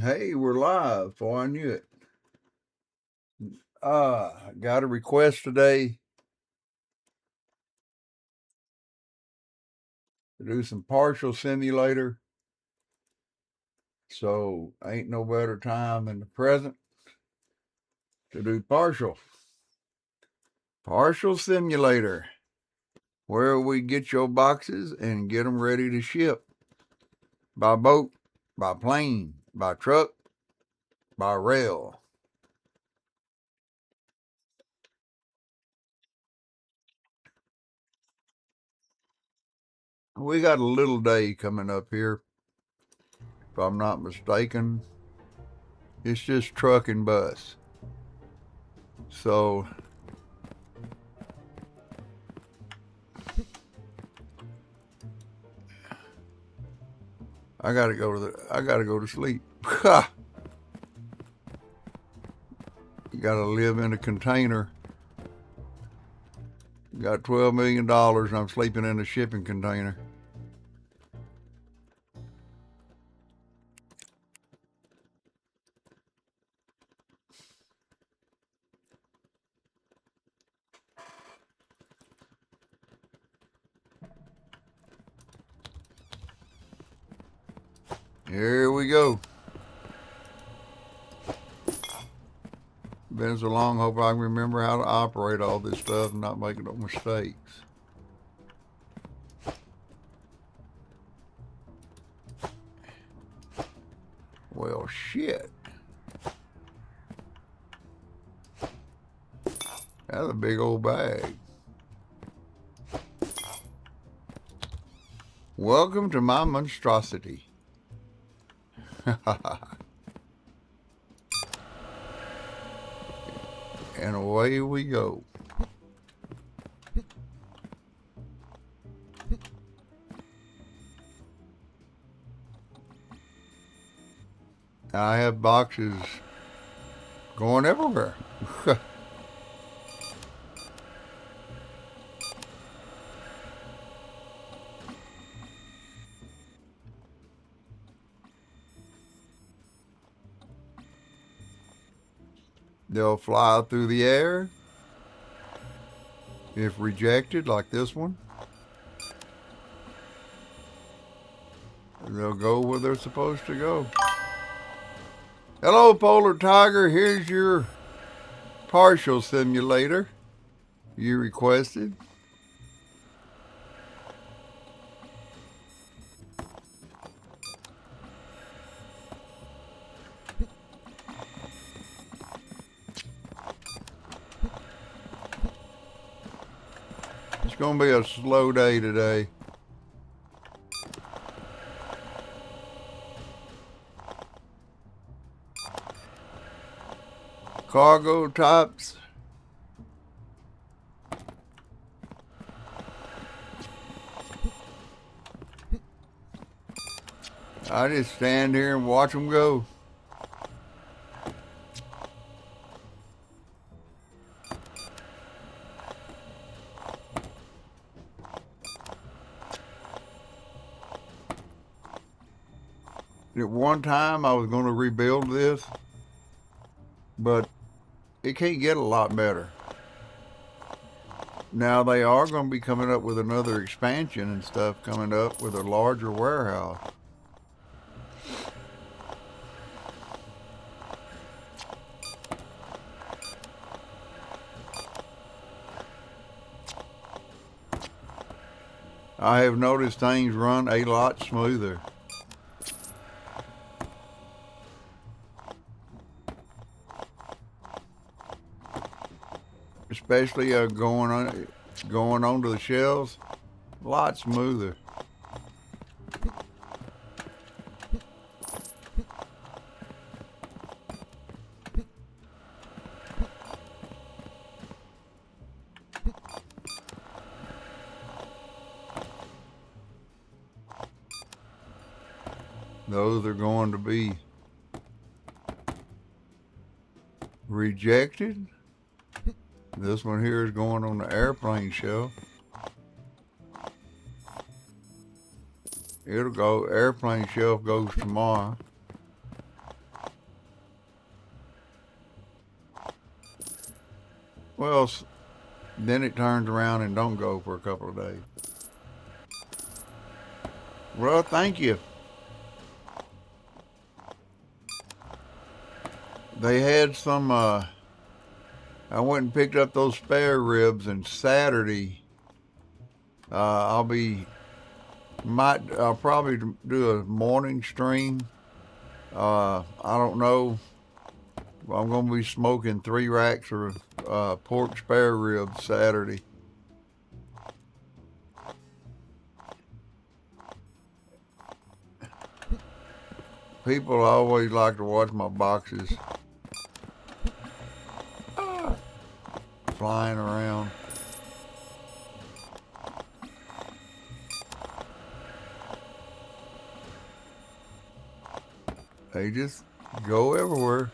Hey, we're live before I knew it. Got a request today to do some partial simulator. So ain't no better time than the present to do partial. Partial simulator, where we get your boxes and get them ready to ship by boat, by plane, by truck, by rail. We got a little day coming up here, if I'm not mistaken. It's just truck and bus. So I gotta go to sleep. You gotta live in a container. Got $12 million and I'm sleeping in a shipping container. Here we go. Been so long, hope I can remember how to operate all this stuff and not make no mistakes. Well, shit. That's a big old bag. Welcome to my monstrosity. And away we go. I have boxes going everywhere. They'll fly through the air. If rejected, like this one, they'll go where they're supposed to go. Hello, Polar Tiger. Here's your partial simulator you requested. It's going to be a slow day today. Cargo types. I just stand here and watch them go. At one time, I was going to rebuild this, but it can't get a lot better. Now they are going to be coming up with another expansion and stuff coming up with a larger warehouse. I have noticed things run a lot smoother. Especially going onto the shelves, a lot smoother. Those are going to be rejected. This one here is going on the airplane shelf. It'll go, airplane shelf goes tomorrow. Well, then it turns around and don't go for a couple of days. Well, thank you. They had some, I went and picked up those spare ribs, and Saturday, I'll probably do a morning stream. I don't know. I'm going to be smoking 3 racks of pork spare ribs Saturday. People always like to watch my boxes flying around. They just go everywhere.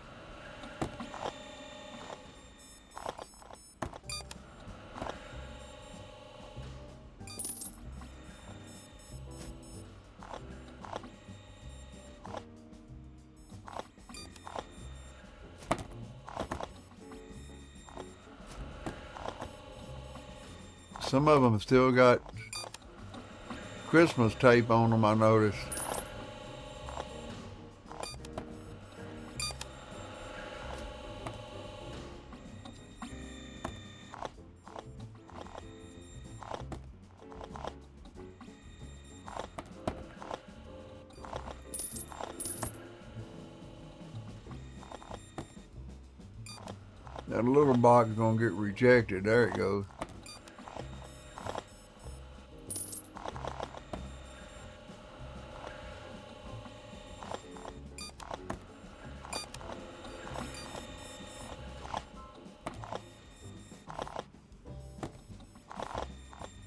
Some of them still got Christmas tape on them, I noticed. That little box is gonna get rejected. There it goes.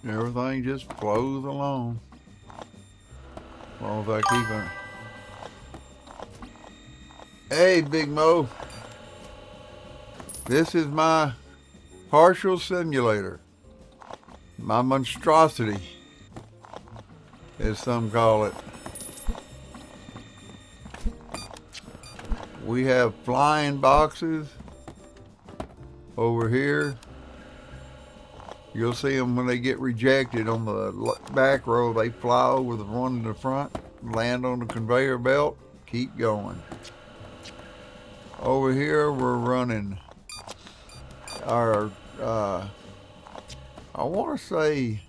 Everything just flows along. As long as I keep it. Hey, Big Mo. This is my partial simulator. My monstrosity, as some call it. We have flying boxes over here. You'll see them when they get rejected on the back row. They fly over the one in the front, land on the conveyor belt, keep going. Over here we're running our, I want to say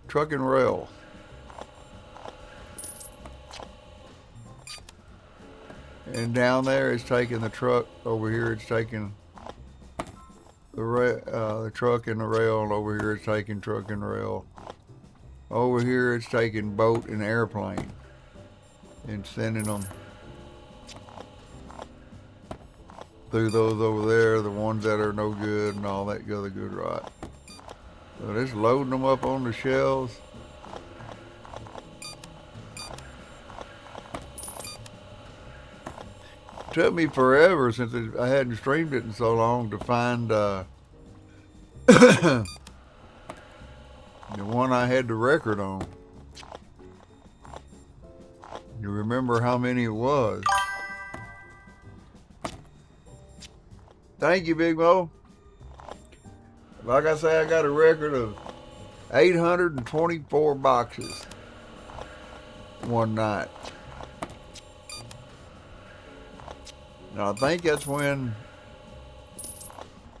truck and rail. And down there it's taking the truck. Over here it's taking the truck and the rail, and over here it's taking truck and rail. Over here it's taking boat and airplane and sending them through those over there, the ones that are no good and all that other good rot. So just loading them up on the shelves. Took me forever, since I hadn't streamed it in so long, to find the one I had the record on. You remember how many it was? Thank you, Big Mo. Like I say, I got a record of 824 boxes one night. Now, I think that's when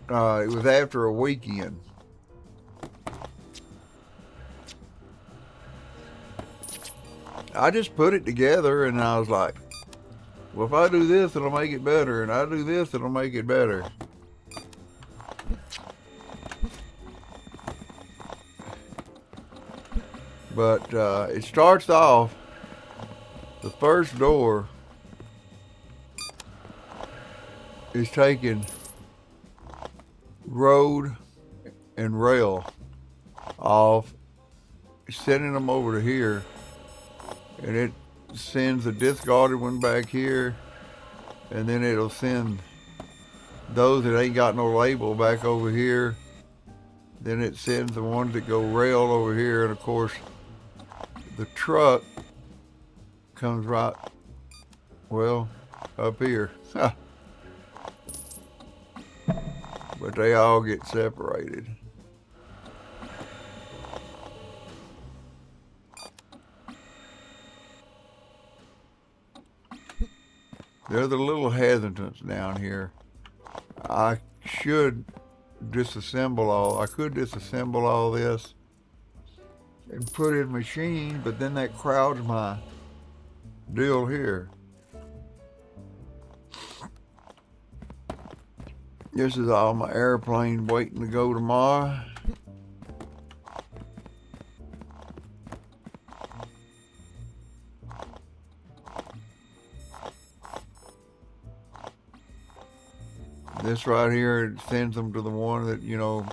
it was after a weekend. I just put it together and I was like, well, if I do this, it'll make it better. And I do this, it'll make it better. But it starts off, the first door is taking road and rail off, sending them over to here, and it sends the discarded one back here, and then it'll send those that ain't got no label back over here. Then it sends the ones that go rail over here, and of course the truck comes right, well, up here. But but they all get separated. They're the little hesitants down here. I could disassemble all this and put it in machine, but then that crowds my deal here. This is all my airplane waiting to go tomorrow. This right here sends them to the one that, you know,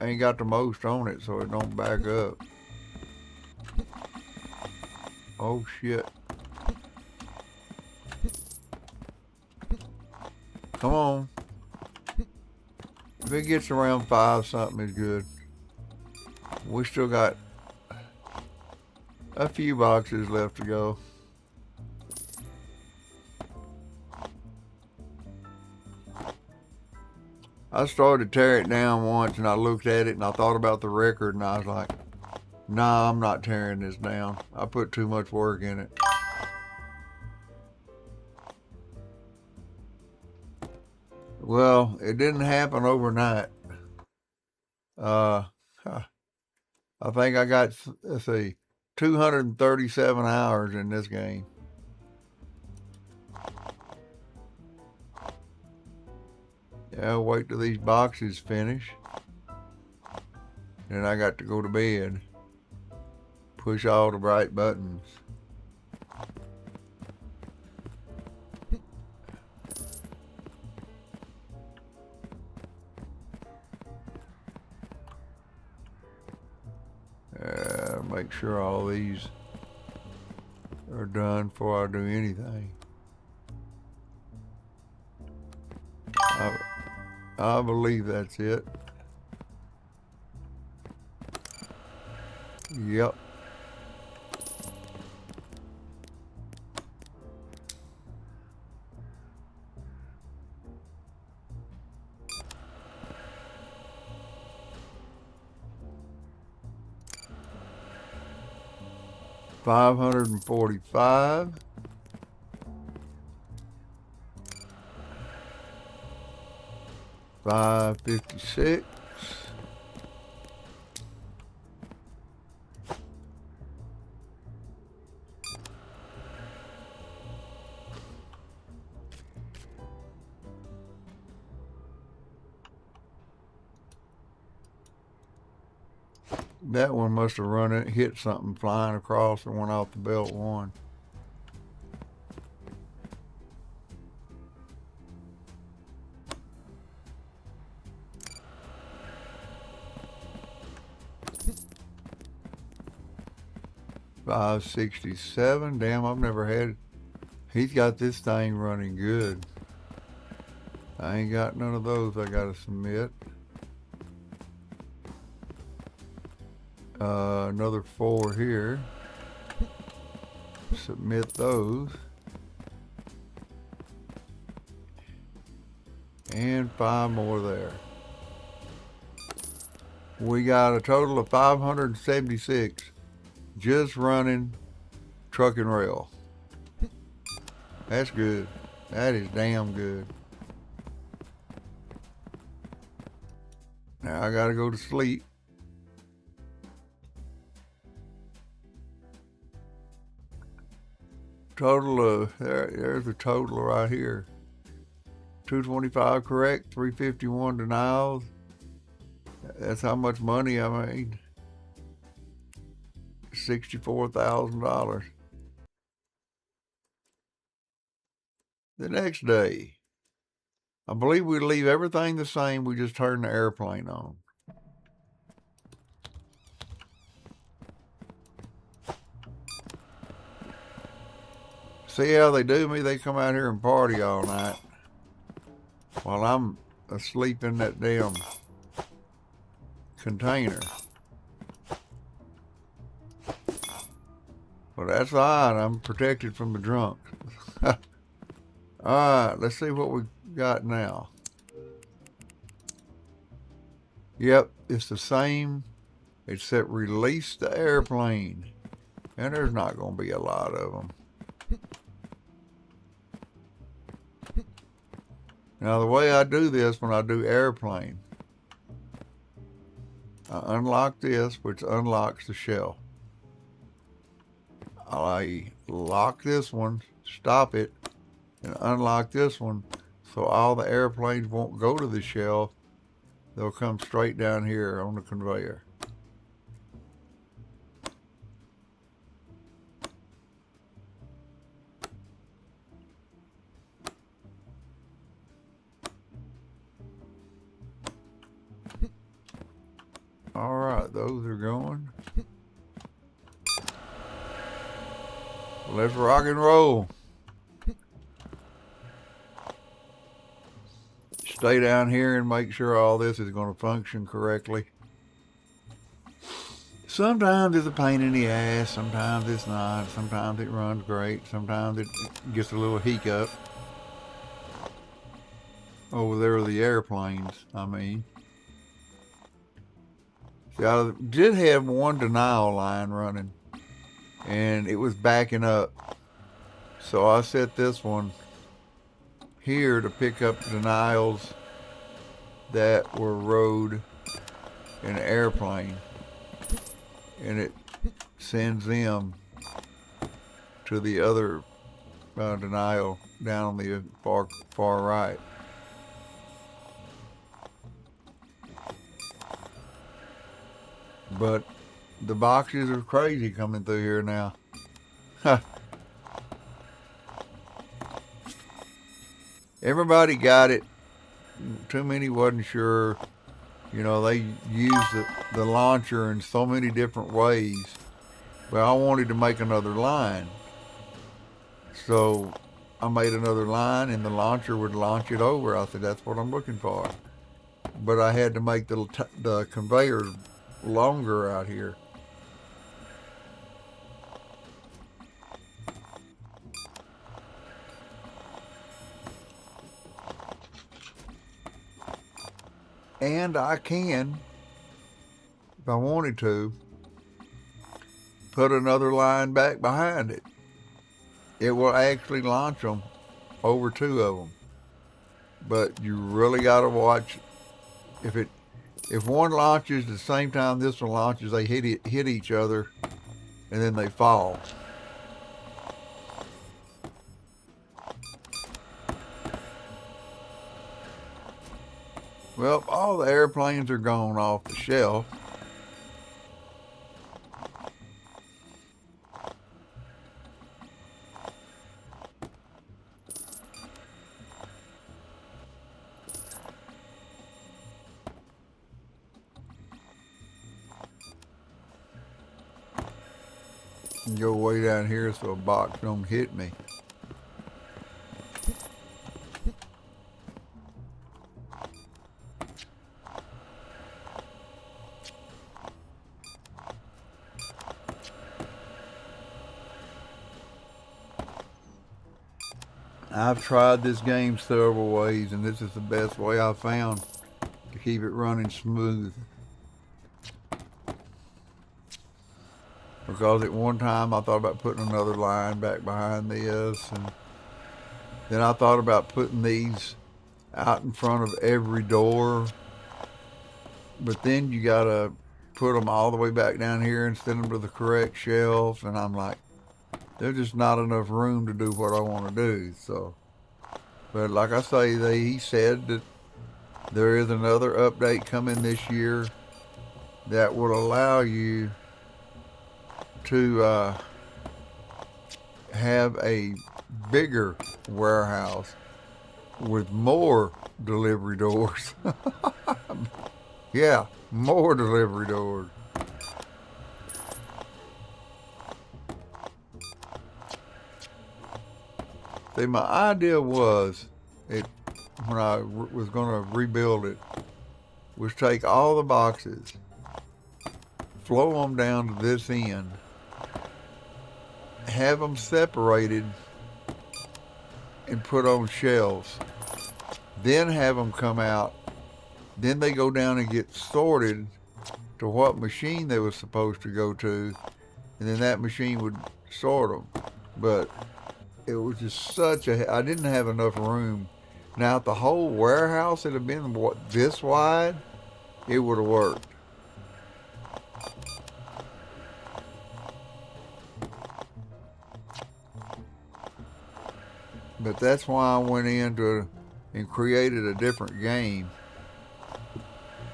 ain't got the most on it, so it don't back up. Oh shit. Come on. If it gets around 5, something is good. We still got a few boxes left to go. I started to tear it down once and I looked at it and I thought about the record and I was like, nah, I'm not tearing this down. I put too much work in it. Well, it didn't happen overnight. I think I got, let's see, 237 hours in this game. Yeah, I'll wait till these boxes finish. Then I got to go to bed. Push all the right buttons. Make sure all these are done before I do anything. I believe that's it. Yep. $545. $556. That one must have run it, hit something flying across and went off the belt one. $567. Damn, I've never had. He's got this thing running good. I ain't got none of those I gotta submit. Another 4 here. Submit those. And 5 more there. We got a total of 576 just running truck and rail. That's good. That is damn good. Now I gotta go to sleep. Total of, there's the total right here. 225 correct, 351 denials. That's how much money I made. $64,000. The next day, I believe we leave everything the same. We just turn the airplane on. See how they do me? They come out here and party all night while I'm asleep in that damn container. Well, that's all right. I'm protected from the drunk. All right, let's see what we got now. Yep, it's the same, except release the airplane. And there's not going to be a lot of them. Now the way I do this when I do airplane, I unlock this, which unlocks the shell. I lock this one, stop it, and unlock this one, so all the airplanes won't go to the shell. They'll come straight down here on the conveyor. All right, those are going. Let's rock and roll. Stay down here and make sure all this is going to function correctly. Sometimes it's a pain in the ass, sometimes it's not, sometimes it runs great, sometimes it gets a little hiccup. Over there are the airplanes, I mean. See, I did have one denial line running, and it was backing up. So I set this one here to pick up denials that were rode in an airplane, and it sends them to the other denial down on the far right. But the boxes are crazy coming through here now. Everybody got it. Too many wasn't sure. You know, they used the launcher in so many different ways. But I wanted to make another line. So I made another line and the launcher would launch it over. I said, that's what I'm looking for. But I had to make the conveyor longer out here. And I can, if I wanted to, put another line back behind it. It will actually launch them over two of them. But you really got to watch. If one launches the same time this one launches, they hit each other, and then they fall. Well, all the airplanes are gone off the shelf. Go way down here so a box don't hit me. I've tried this game several ways, and this is the best way I've found to keep it running smooth. Because at one time I thought about putting another line back behind this, and then I thought about putting these out in front of every door. But then you gotta put them all the way back down here and send them to the correct shelf, and I'm like, there's just not enough room to do what I want to do. So, but like I say, he said that there is another update coming this year that will allow you to have a bigger warehouse with more delivery doors. Yeah, more delivery doors. See, my idea was, when I was going to rebuild it, was take all the boxes, flow them down to this end, have them separated and put on shelves, then have them come out Then they go down and get sorted to what machine they were supposed to go to, and then that machine would sort them. But it was just I didn't have enough room. Now, if the whole warehouse had been this wide, it would have worked. But that's why I went into and created a different game.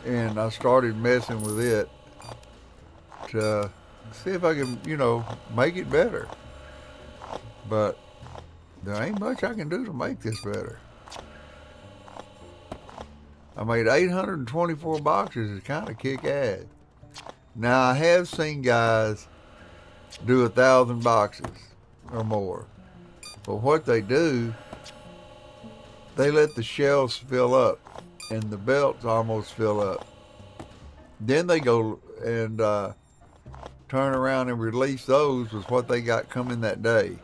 And I started messing with it to see if I can, make it better. But there ain't much I can do to make this better. I made 824 boxes. It's kind of kick ass. Now, I have seen guys do 1,000 boxes or more. But what they do, they let the shelves fill up and the belts almost fill up. Then they go and turn around and release those with what they got coming that day.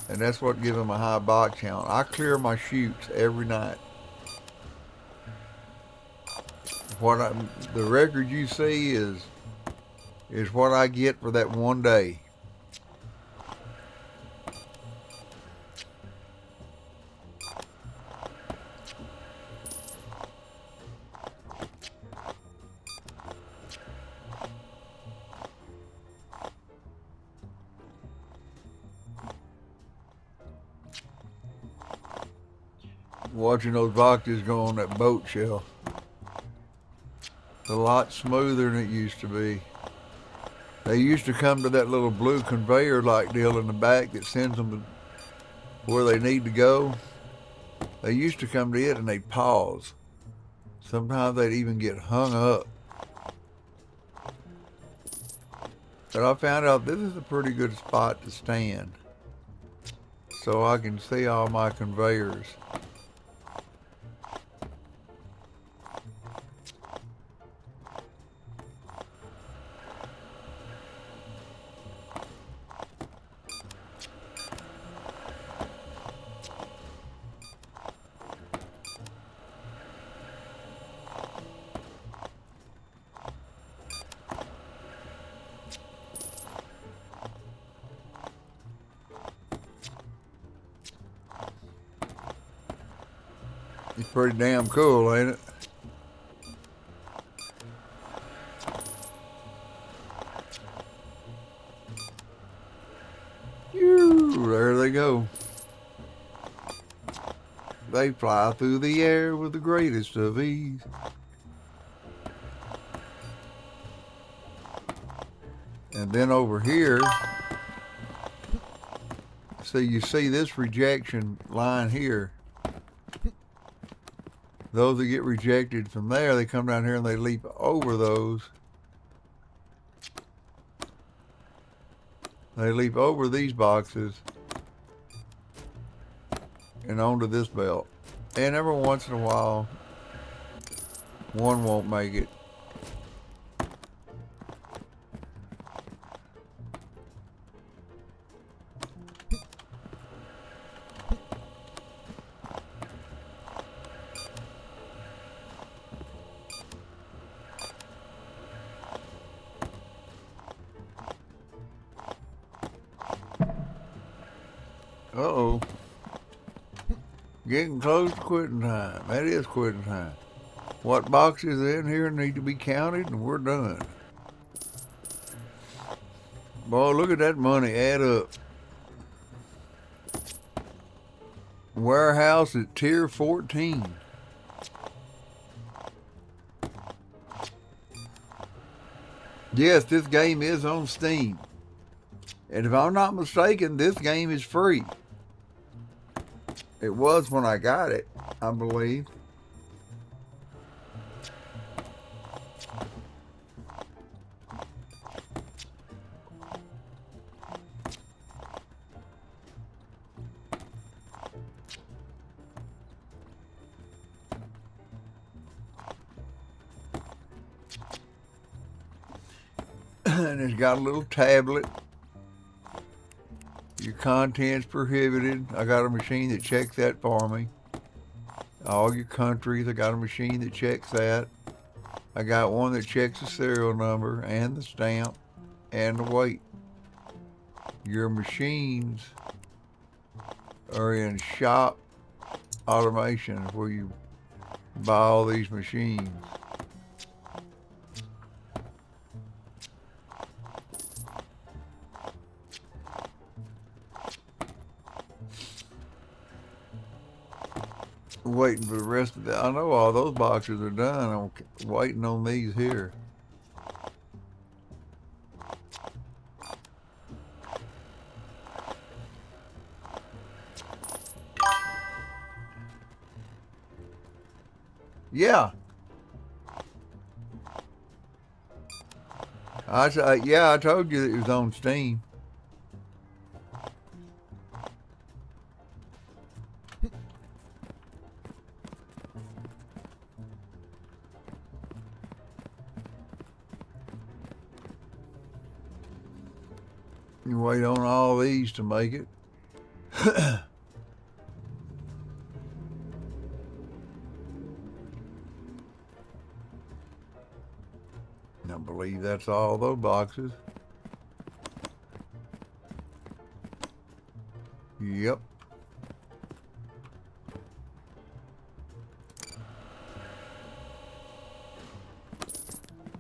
And that's what gives them a high box count. I clear my chutes every night. The record you see is what I get for that one day. Watching those boxes go on that boat shelf. It's a lot smoother than it used to be. They used to come to that little blue conveyor like deal in the back that sends them to where they need to go. They used to come to it and they'd pause. Sometimes they'd even get hung up. But I found out this is a pretty good spot to stand so I can see all my conveyors. It's pretty damn cool, ain't it? Phew, there they go. They fly through the air with the greatest of ease. And then over here, you see this rejection line here. Those that get rejected from there, they come down here and they leap over those. They leap over these boxes and onto this belt. And every once in a while, one won't make it. Uh-oh. Getting close to quitting time. That is quitting time. What boxes in here need to be counted and we're done. Boy, look at that money add up. Warehouse at tier 14. Yes, this game is on Steam. And if I'm not mistaken, this game is free. It was when I got it, I believe. And it's got a little tablet. Your contents prohibited. I got a machine that checks that for me. All your countries, I got a machine that checks that. I got one that checks the serial number and the stamp and the weight. Your machines are in shop automation where you buy all these machines. Waiting for the rest of that. I know all those boxes are done. I'm waiting on these here. Yeah. I told you that it was on Steam. You wait on all these to make it. I believe that's all those boxes. Yep.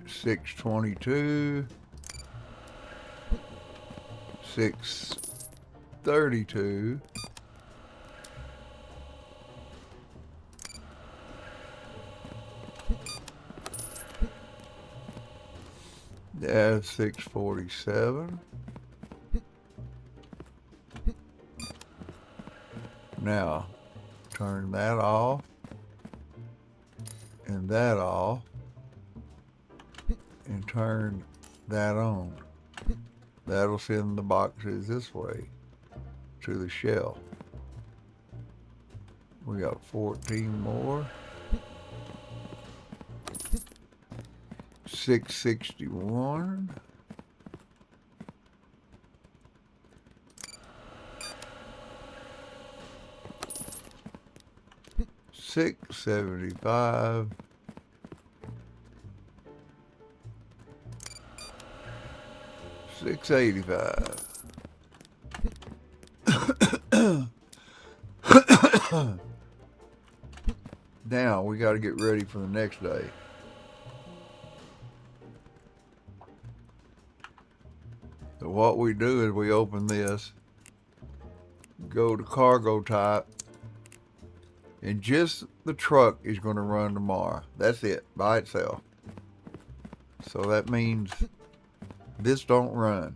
$6.22. $6.32. That's $6.47. Now, turn that off and that off and turn that on. That'll send the boxes this way to the shelf. We got 14 more. $6.61. $6.75. $6.85. Now we got to get ready for the next day. So what we do is we open this, go to cargo type, and just the truck is going to run tomorrow. That's it, by itself. So that means this don't run.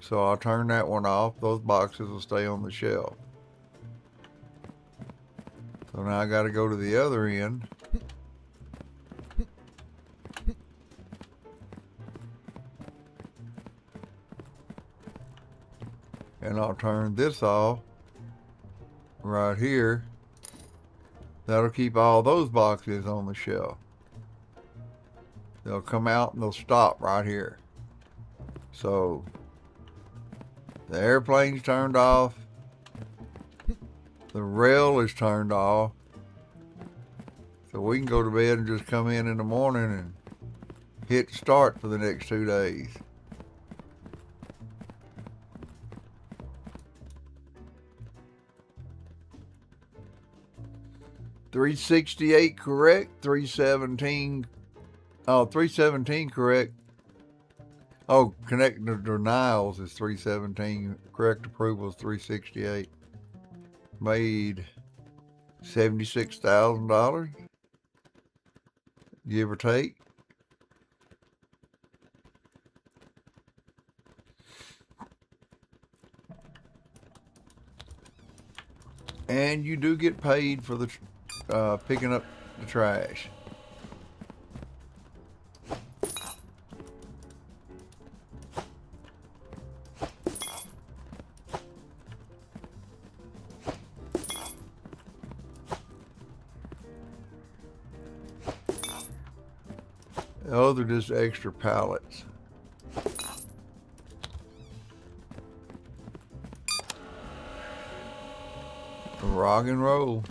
So I'll turn that one off. Those boxes will stay on the shelf. So now I got to go to the other end. And I'll turn this off right here. That'll keep all those boxes on the shelf. They'll come out and they'll stop right here. So the airplane's turned off. The rail is turned off. So we can go to bed and just come in the morning and hit start for the next 2 days. $368 correct, 317. Oh, 317 correct. Oh, connecting the denials is 317. Correct approval is 368. Made $76,000, give or take. And you do get paid for the picking up the trash. Oh, they're just extra pallets. Rock and roll.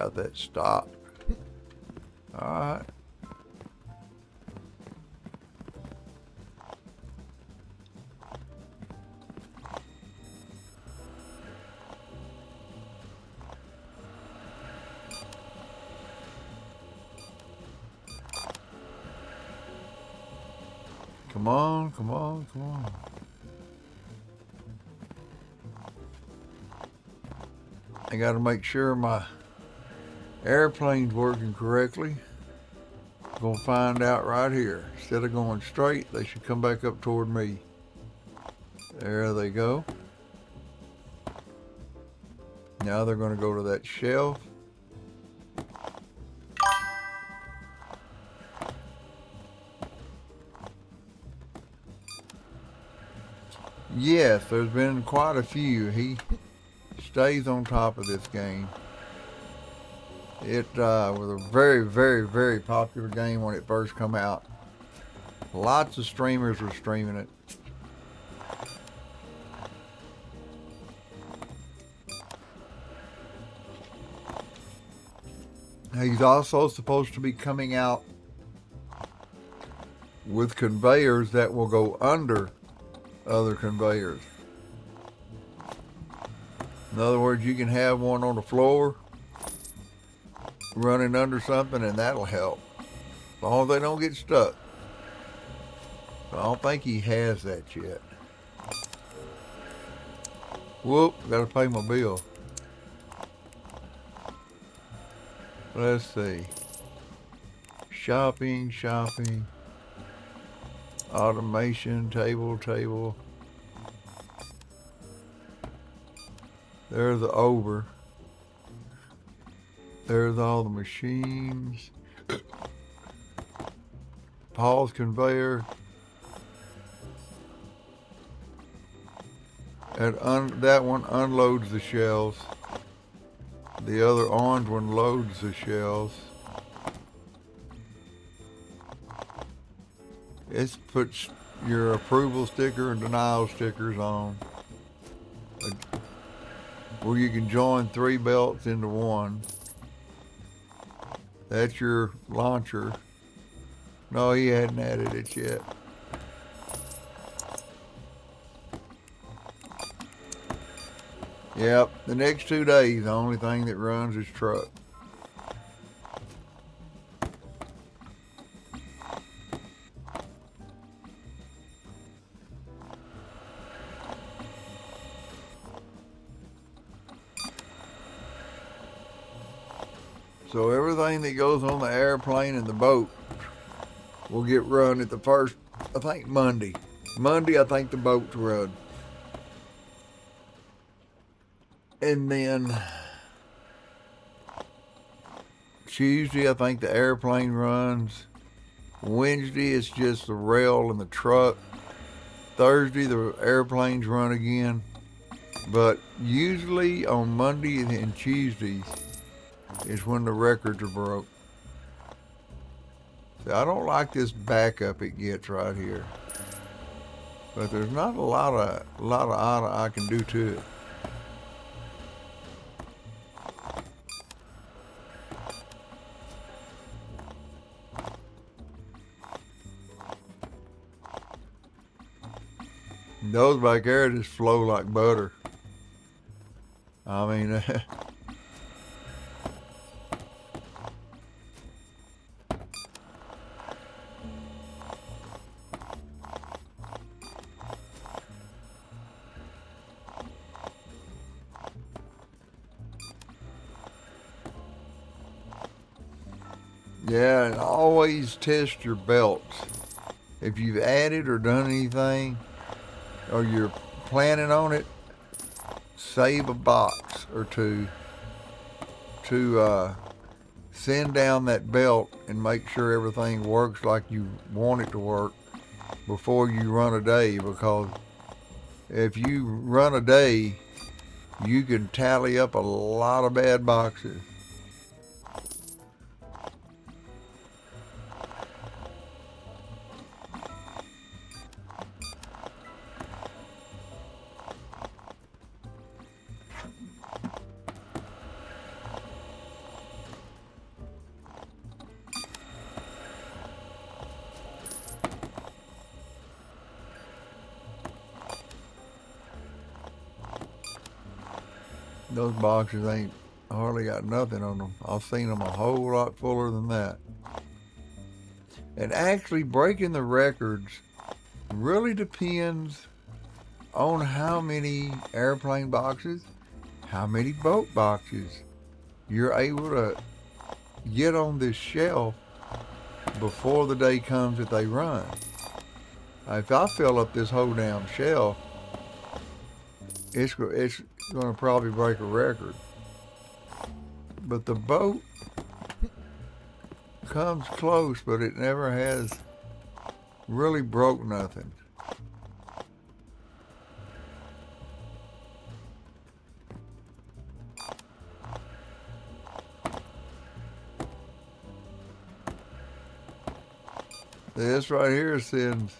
got that stopped. All right. Come on, come on, come on. I got to make sure my airplane's working correctly. Gonna find out right here. Instead of going straight, they should come back up toward me. There they go. Now they're gonna go to that shelf. Yes, there's been quite a few. He stays on top of this game. It was a very, very, very popular game when it first come out. Lots of streamers were streaming it. He's also supposed to be coming out with conveyors that will go under other conveyors. In other words, you can have one on the floor running under something, and that'll help, as long as they don't get stuck. I don't think he has that yet. Whoop, gotta pay my bill. Let's see. Shopping. Automation, table. There's the over. There's all the machines. Paul's conveyor. That one unloads the shelves. The other orange one loads the shelves. It puts your approval sticker and denial stickers on, where you can join 3 belts into one. That's your launcher. No, he hadn't added it yet. Yep, the next 2 days, the only thing that runs is truck. So everything that goes on the airplane and the boat will get run at the first, I think Monday. Monday, I think the boat's run. And then Tuesday, I think the airplane runs. Wednesday, it's just the rail and the truck. Thursday, the airplanes run again. But usually on Monday and Tuesdays is when the records are broke. See, I don't like this backup it gets right here. But there's not a lot of I can do to it. Those back there just flow like butter. I mean, yeah, and always test your belts. If you've added or done anything, or you're planning on it, save a box or two to send down that belt and make sure everything works like you want it to work before you run a day, because if you run a day, you can tally up a lot of bad boxes. Those boxes ain't hardly got nothing on them. I've seen them a whole lot fuller than that. And actually breaking the records really depends on how many airplane boxes, how many boat boxes you're able to get on this shelf before the day comes that they run. If I fill up this whole damn shelf, it's going to probably break a record. But the boat comes close, but it never has really broke nothing. This right here sends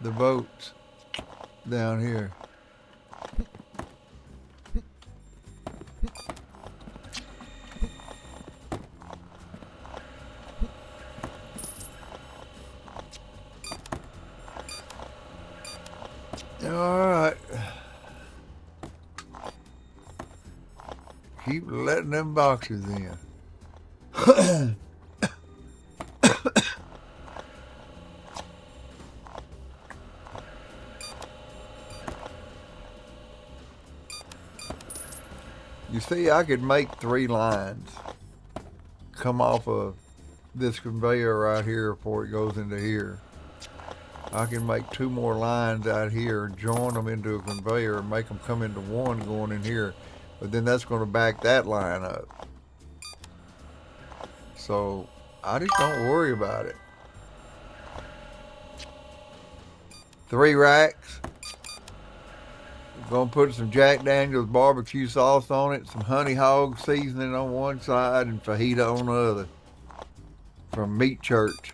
the boats down here. All right. Keep letting them boxes in. You see, I could make 3 lines come off of this conveyor right here before it goes into here. I can make 2 more lines out here, join them into a conveyor, and make them come into one going in here. But then that's going to back that line up. So I just don't worry about it. 3 racks. Gonna put some Jack Daniels barbecue sauce on it, some honey hog seasoning on one side and fajita on the other. From Meat Church.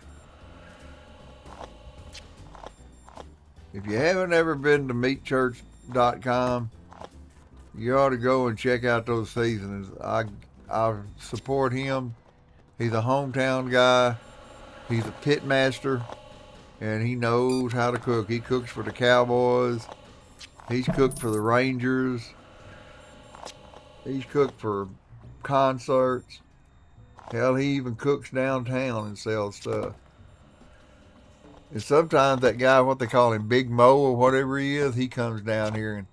If you haven't ever been to meatchurch.com, you ought to go and check out those seasonings. I support him. He's a hometown guy. He's a pit master, and he knows how to cook. He cooks for the Cowboys. He's cooked for the Rangers. He's cooked for concerts. Hell, he even cooks downtown and sells stuff. And sometimes that guy, what they call him, Big Mo or whatever he is, he comes down here and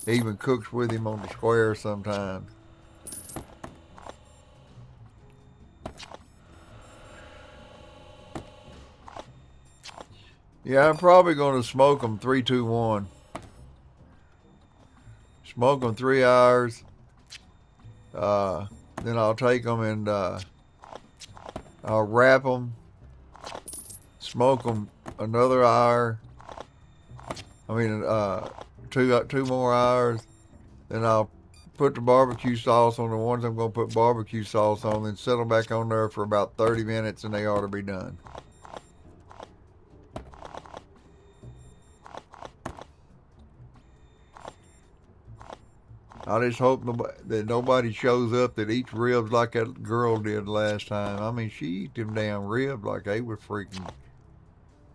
even cooks with him on the square sometimes. Yeah, I'm probably going to smoke them 3-2-1. Smoke them 3 hours. Then I'll take them and I'll wrap them. Smoke them another hour. I mean, 2 more hours. Then I'll put the barbecue sauce on the ones I'm going to put barbecue sauce on, then set them back on there for about 30 minutes and they ought to be done. I just hope that nobody shows up that eats ribs like that girl did last time. I mean, she eat them damn ribs like they were freaking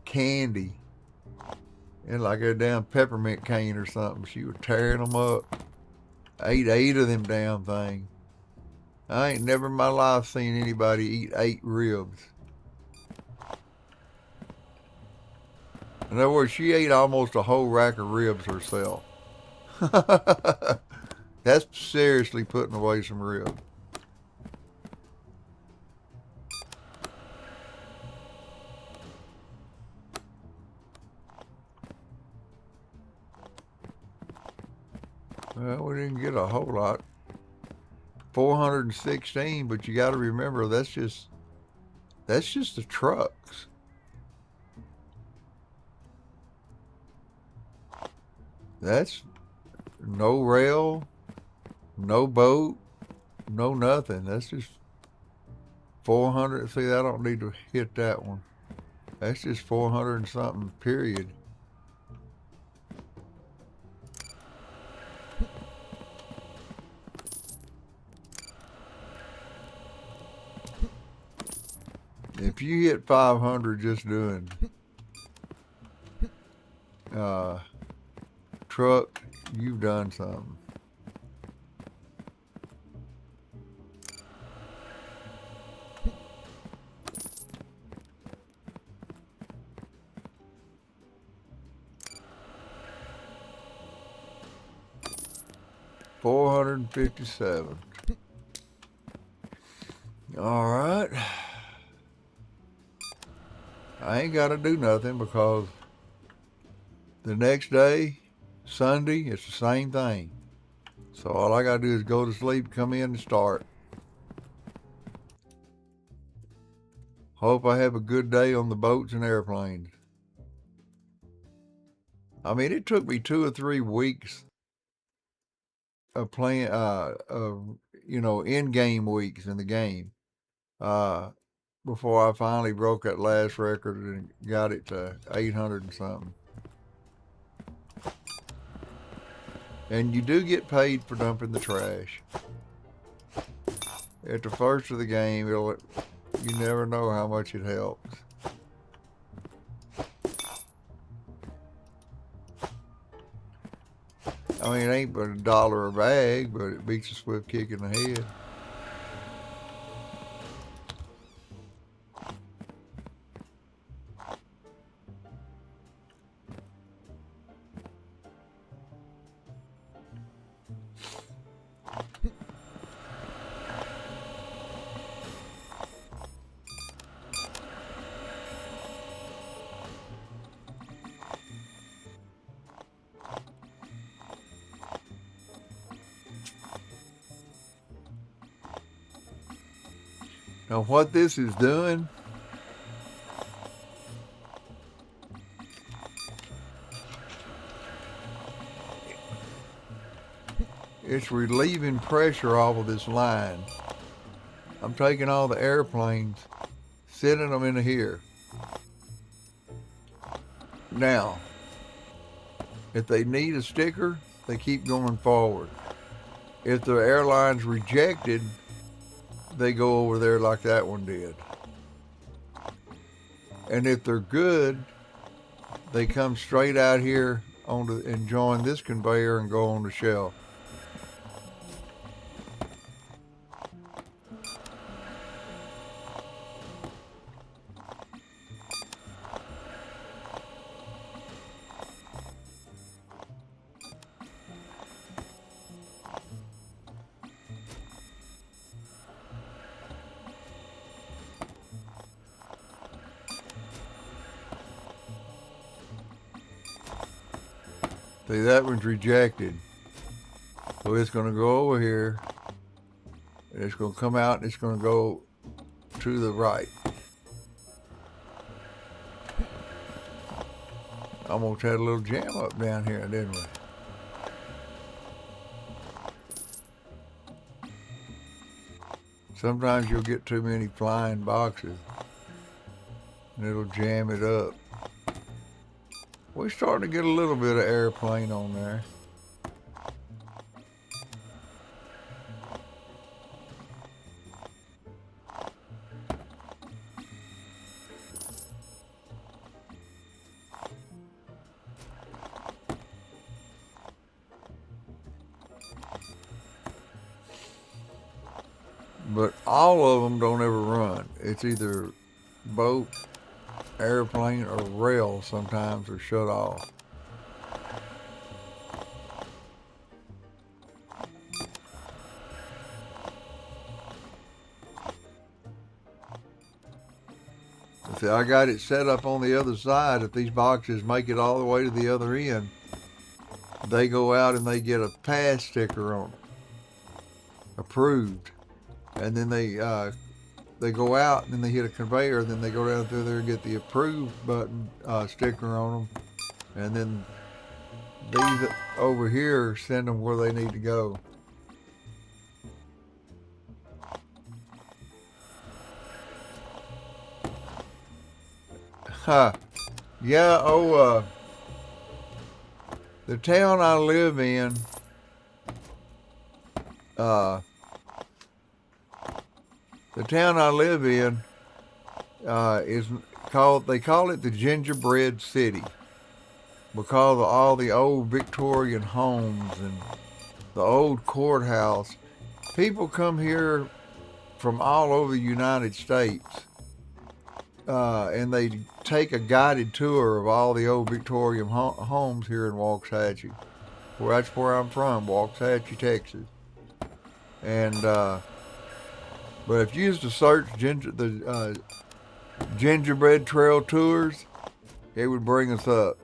candy. And like a damn peppermint cane or something. She was tearing them up. Ate 8 of them damn things. I ain't never in my life seen anybody eat 8 ribs. In other words, she ate almost a whole rack of ribs herself. That's seriously putting away some ribs. Well, we didn't get a whole lot. 416, but you got to remember that's just the trucks. That's no rail, no boat, no nothing. That's just 400. See, I don't need to hit that one. That's just 400 and something, period. If you hit 500 just doing truck, you've done something. 457. All right. I ain't got to do nothing because the next day, Sunday, it's the same thing. So all I got to do is go to sleep, come in and start. Hope I have a good day on the boats and airplanes. I mean, it took me 2 or 3 weeks of playing, in-game weeks in the game, before I finally broke that last record and got it to 800 and something. And you do get paid for dumping the trash. At the first of the game, you never know how much it helps. I mean, it ain't but $1 a bag, but it beats a swift kick in the head. Now what this is doing, it's relieving pressure off of this line. I'm taking all the airplanes, sending them into here. Now, if they need a sticker, they keep going forward. If the airline's rejected, they go over there like that one did. And if they're good, they come straight out here and join this conveyor and go on the shelf. See, that one's rejected. So it's going to go over here. And it's going to come out and it's going to go to the right. Almost had a little jam up down here, didn't we? Sometimes you'll get too many flying boxes and it'll jam it up. We're starting to get a little bit of airplane on there. But all of them don't ever run. It's either boat, airplane, or rail sometimes are shut off. See, I got it set up on the other side. If these boxes make it all the way to the other end, they go out and they get a pass sticker on them. Approved. And then they go out and then they hit a conveyor, and then they go down through there and get the approved button sticker on them, and then these over here send them where they need to go. Yeah, the town I live in, is called, they call it the Gingerbread City because of all the old Victorian homes and the old courthouse. People come here from all over the United States, and they take a guided tour of all the old Victorian homes here in Waxahachie. Well, that's where I'm from, Waxahachie, Texas. And but if you used to search gingerbread trail tours, it would bring us up.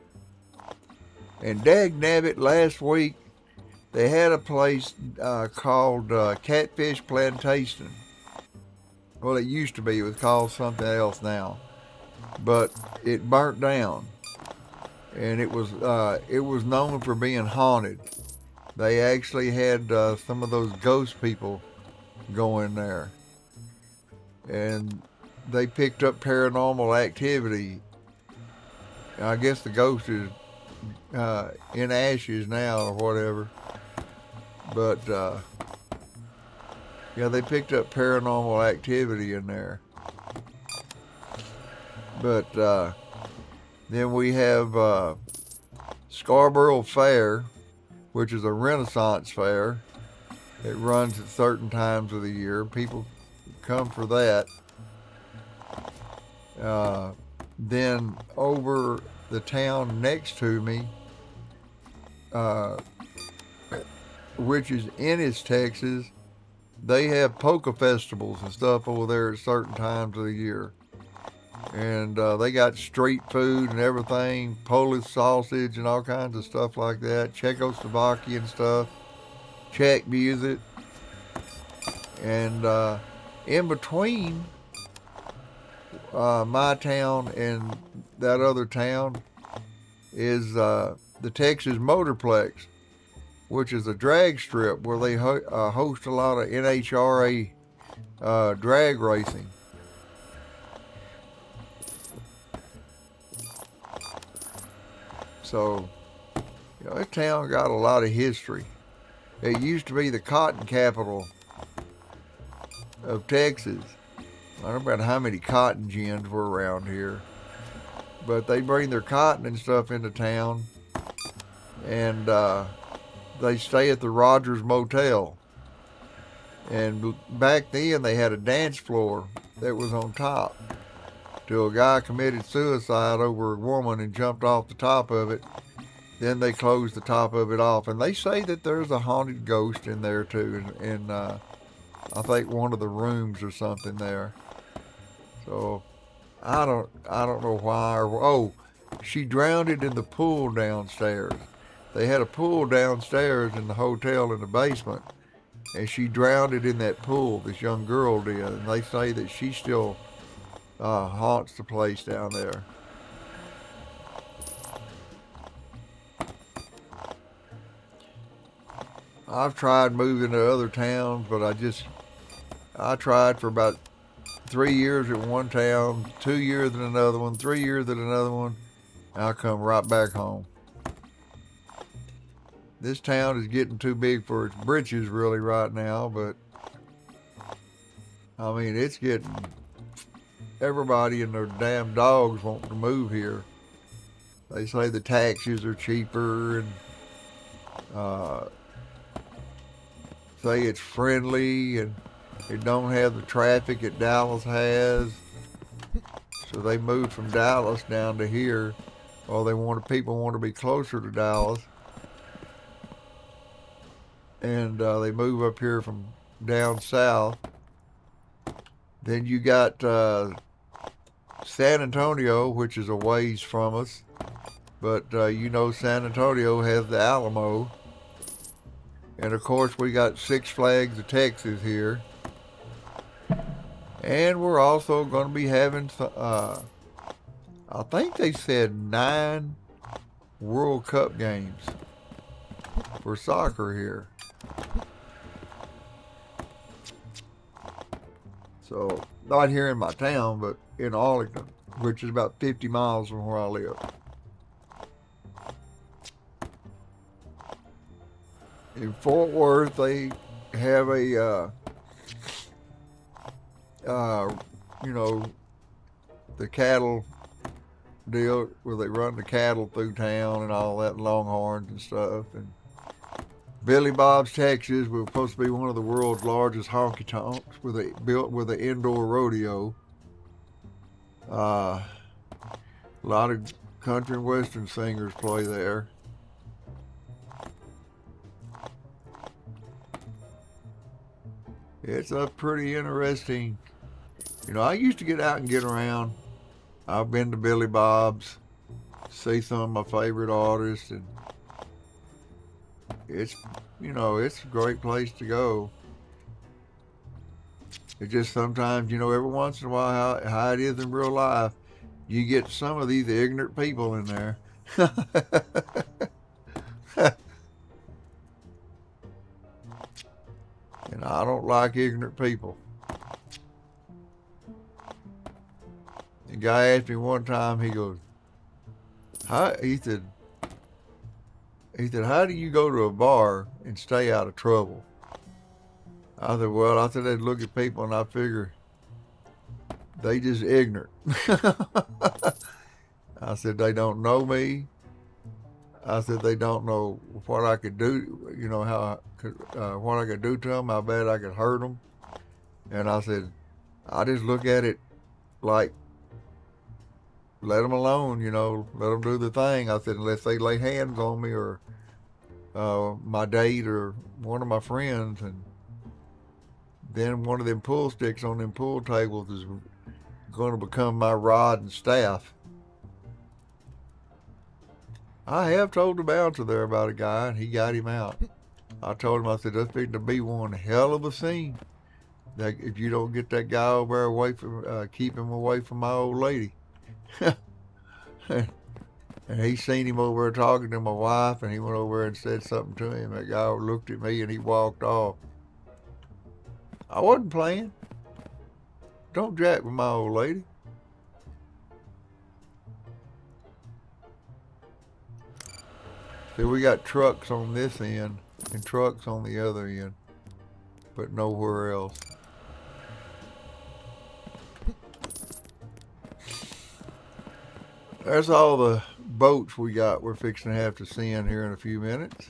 And dag nabbit, last week they had a place called Catfish Plantation. Well, it used to be. It was called something else now, but it burnt down, and it was known for being haunted. They actually had some of those ghost people go in there, and they picked up paranormal activity. I guess the ghost is in ashes now or whatever, but yeah, they picked up paranormal activity in there. But then we have Scarborough Fair, which is a Renaissance fair. It runs at certain times of the year. People come for that. Then over the town next to me, which is Ennis, Texas, they have polka festivals and stuff over there at certain times of the year. And they got street food and everything, Polish sausage and all kinds of stuff like that, Czechoslovakian stuff, Czech music. And in between my town and that other town is the Texas Motorplex, which is a drag strip where they host a lot of NHRA drag racing. So, this town got a lot of history. It used to be the cotton capital of Texas. I don't know about how many cotton gins were around here, but they bring their cotton and stuff into town, and they stay at the Rogers Motel. And back then they had a dance floor that was on top, till a guy committed suicide over a woman and jumped off the top of it. Then they closed the top of it off, and they say that there's a haunted ghost in there too, in I think one of the rooms or something there. So I don't know why. Oh, she drowned in the pool downstairs. They had a pool downstairs in the hotel in the basement, and she drowned in that pool. This young girl did, and they say that she still haunts the place down there. I've tried moving to other towns, but I tried for about 3 years at one town, 2 years at another one, 3 years at another one, and I come right back home. This town is getting too big for its britches really right now, but I mean, it's getting, everybody and their damn dogs want to move here. They say the taxes are cheaper, and say it's friendly, and it don't have the traffic that Dallas has. So they moved from Dallas down to here. Well, people want to be closer to Dallas, and they move up here from down south. Then you got San Antonio, which is a ways from us, but San Antonio has the Alamo, and of course we got Six Flags of Texas here, and we're also going to be having I think they said 9 World Cup games for soccer here. So, not here in my town, but in Arlington, which is about 50 miles from where I live. In Fort Worth, they have the cattle deal where they run the cattle through town and all that, Longhorns and stuff. And Billy Bob's, Texas, was supposed to be one of the world's largest honky tonks, built with an indoor rodeo. A lot of country and western singers play there. It's a pretty interesting. You know, I used to get out and get around. I've been to Billy Bob's, see some of my favorite artists, and it's, you know, it's a great place to go. It's just sometimes, you know, every once in a while, how it is in real life, you get some of these ignorant people in there. And I don't like ignorant people. The guy asked me one time, he goes, "How?" He said, "How do you go to a bar and stay out of trouble?" I said, "Well, I said they'd look at people and I figure they just ignorant." I said, "They don't know me." I said, "They don't know what I could do, you know, what I could do to them, how bad I could hurt them." And I said, "I just look at it like, let them alone, you know, let them do the thing." I said, "Unless they lay hands on me or my date or one of my friends, and then one of them pool sticks on them pool tables is going to become my rod and staff." I have told the bouncer there about a guy, and he got him out. I told him, I said, "That's going to be one hell of a scene. That if you don't get that guy over there away from, keep him away from my old lady." And he seen him over there talking to my wife, and he went over and said something to him. That guy looked at me and he walked off. I wasn't playing. Don't jack with my old lady. See, we got trucks on this end and trucks on the other end, but nowhere else. That's all the boats we got. We're fixing to have to send here in a few minutes.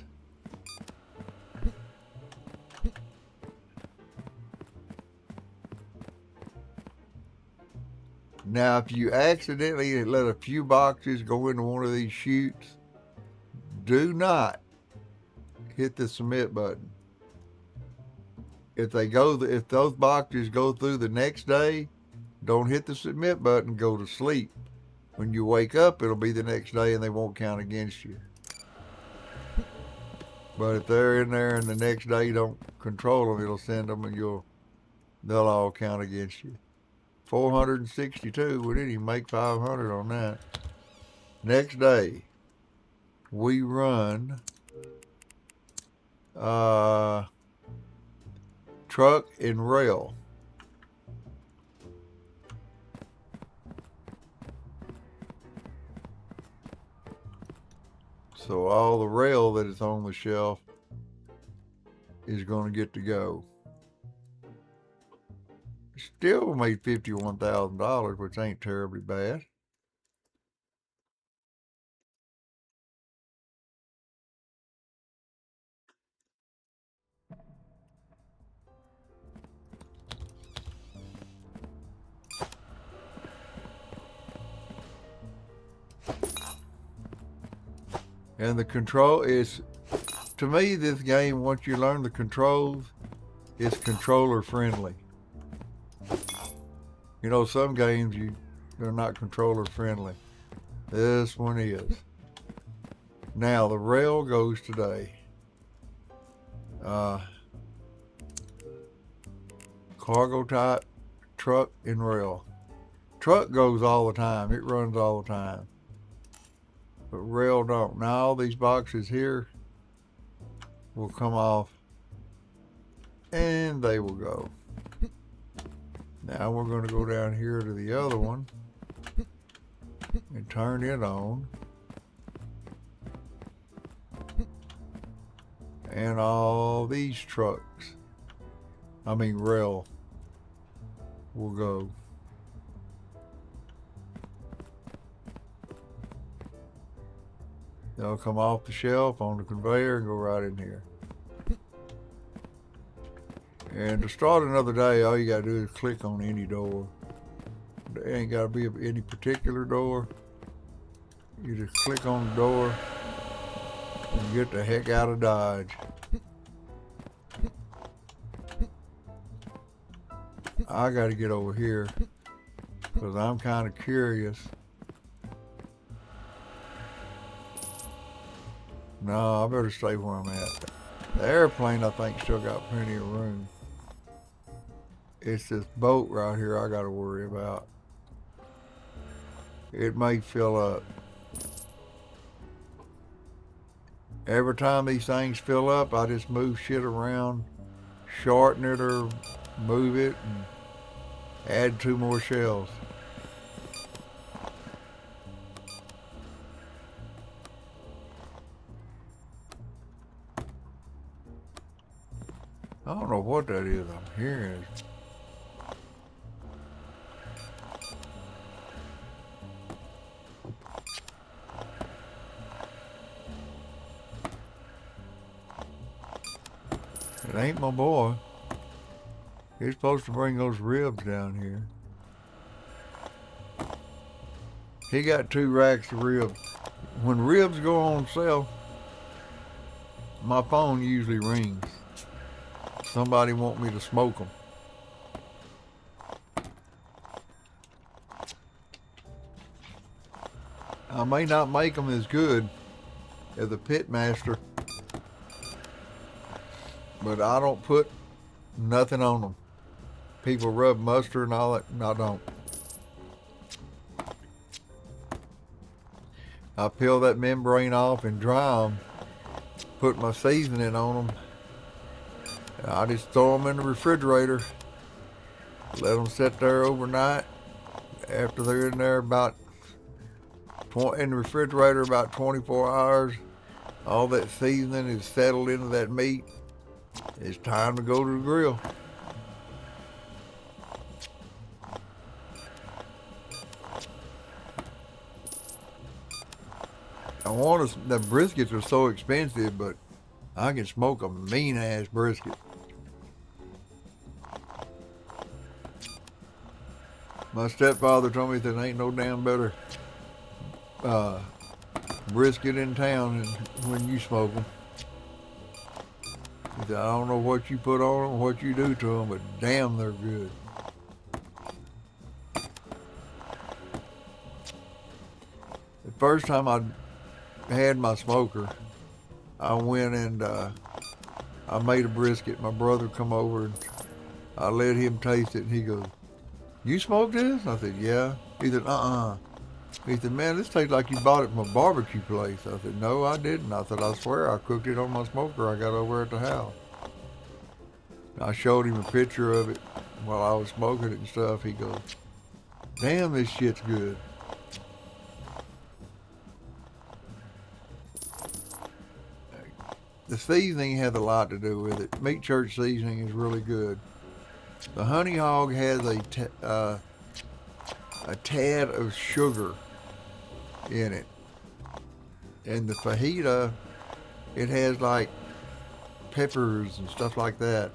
Now, if you accidentally let a few boxes go into one of these chutes, do not hit the submit button. If those boxes go through the next day, don't hit the submit button. Go to sleep. When you wake up, it'll be the next day, and they won't count against you. But if they're in there and the next day you don't control them, it'll send them, and they'll all count against you. 462. We didn't even make 500 on that. Next day, we run truck and rail. So all the rail that is on the shelf is going to get to go. Still made $51,000, which ain't terribly bad. And the control is, to me, this game, once you learn the controls, it's controller friendly. You know, some games they're not controller friendly. This one is. Now the rail goes today. Cargo type, truck and rail. Truck goes all the time. It runs all the time. But rail don't. Now all these boxes here will come off and they will go. Now we're going to go down here to the other one and turn it on. And all these trucks, rail, will go. They'll come off the shelf on the conveyor and go right in here. And to start another day, all you gotta do is click on any door. There ain't gotta be any particular door. You just click on the door and get the heck out of Dodge. I got to get over here because I'm kind of curious. No, I better stay where I'm at. The airplane, I think, still got plenty of room. It's this boat right here I got to worry about. It may fill up. Every time these things fill up, I just move shit around, shorten it or move it, and add 2 more shells. I don't know what that is I'm hearing. It ain't my boy. He's supposed to bring those ribs down here. He got 2 racks of ribs. When ribs go on sale, my phone usually rings. Somebody want me to smoke them. I may not make them as good as the pit master, but I don't put nothing on them. People rub mustard and all that, and I don't. I peel that membrane off and dry them, put my seasoning on them. I just throw them in the refrigerator, let them sit there overnight. After they're in there in the refrigerator about 24 hours, all that seasoning is settled into that meat. It's time to go to the grill. The briskets are so expensive, but I can smoke a mean ass brisket. My stepfather told me there ain't no damn better brisket in town than when you smoke them. He said, I don't know what you put on them, what you do to them, but damn, they're good. The first time I had my smoker, I went and I made a brisket. My brother come over and I let him taste it, and he goes, "You smoked this?" I said, "Yeah." He said, He said, "Man, this tastes like you bought it from a barbecue place." I said, "No, I didn't." I said, "I swear I cooked it on my smoker I got over at the house." I showed him a picture of it while I was smoking it and stuff. He goes, "Damn, this shit's good." The seasoning has a lot to do with it. Meat church seasoning is really good. The honey hog has a tad of sugar in it. And the fajita, it has like peppers and stuff like that.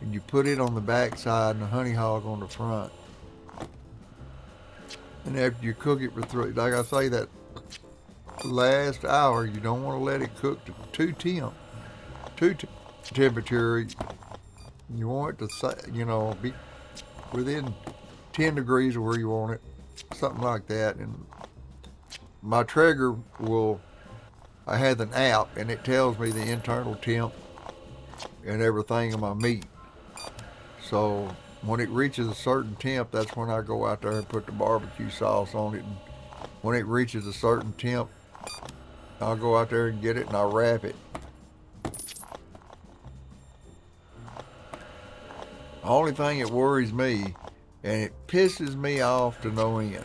And you put it on the back side and the honey hog on the front. And after you cook it for like I say, that last hour, you don't want to let it cook to temperature. You want it to, be within 10 degrees of where you want it, something like that. And my Traeger I have an app, and it tells me the internal temp and everything of my meat. So when it reaches a certain temp, that's when I go out there and put the barbecue sauce on it. And when it reaches a certain temp, I'll go out there and get it and I'll wrap it. The only thing that worries me, and it pisses me off to no end.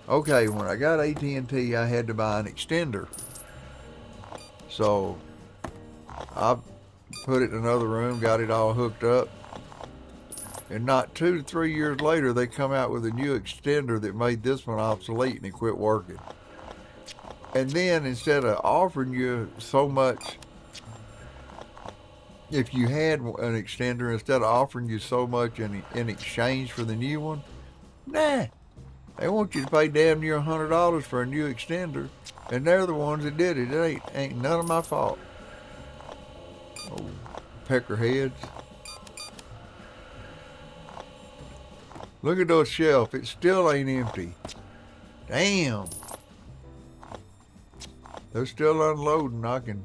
Okay, when I got AT&T, I had to buy an extender. So I put it in another room, got it all hooked up. And not 2 to 3 years later, they come out with a new extender that made this one obsolete and it quit working. And then instead of offering you so much, if you had an extender, instead of offering you so much in exchange for the new one, nah. They want you to pay damn near $100 for a new extender, and they're the ones that did it. It ain't none of my fault. Oh, peckerheads. Look at those shelves. It still ain't empty. Damn. They're still unloading. I can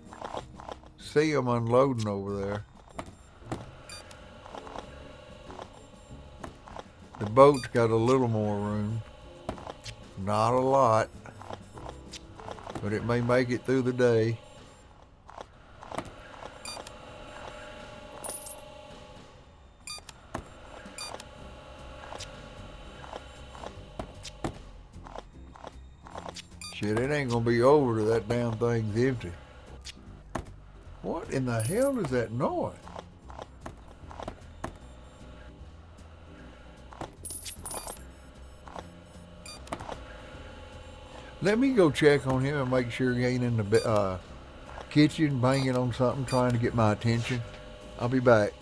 see them unloading over there. The boat's got a little more room. Not a lot, but it may make it through the day. Shit, it ain't gonna be over till that damn thing's empty. What in the hell is that noise? Let me go check on him and make sure he ain't in the kitchen banging on something trying to get my attention. I'll be back.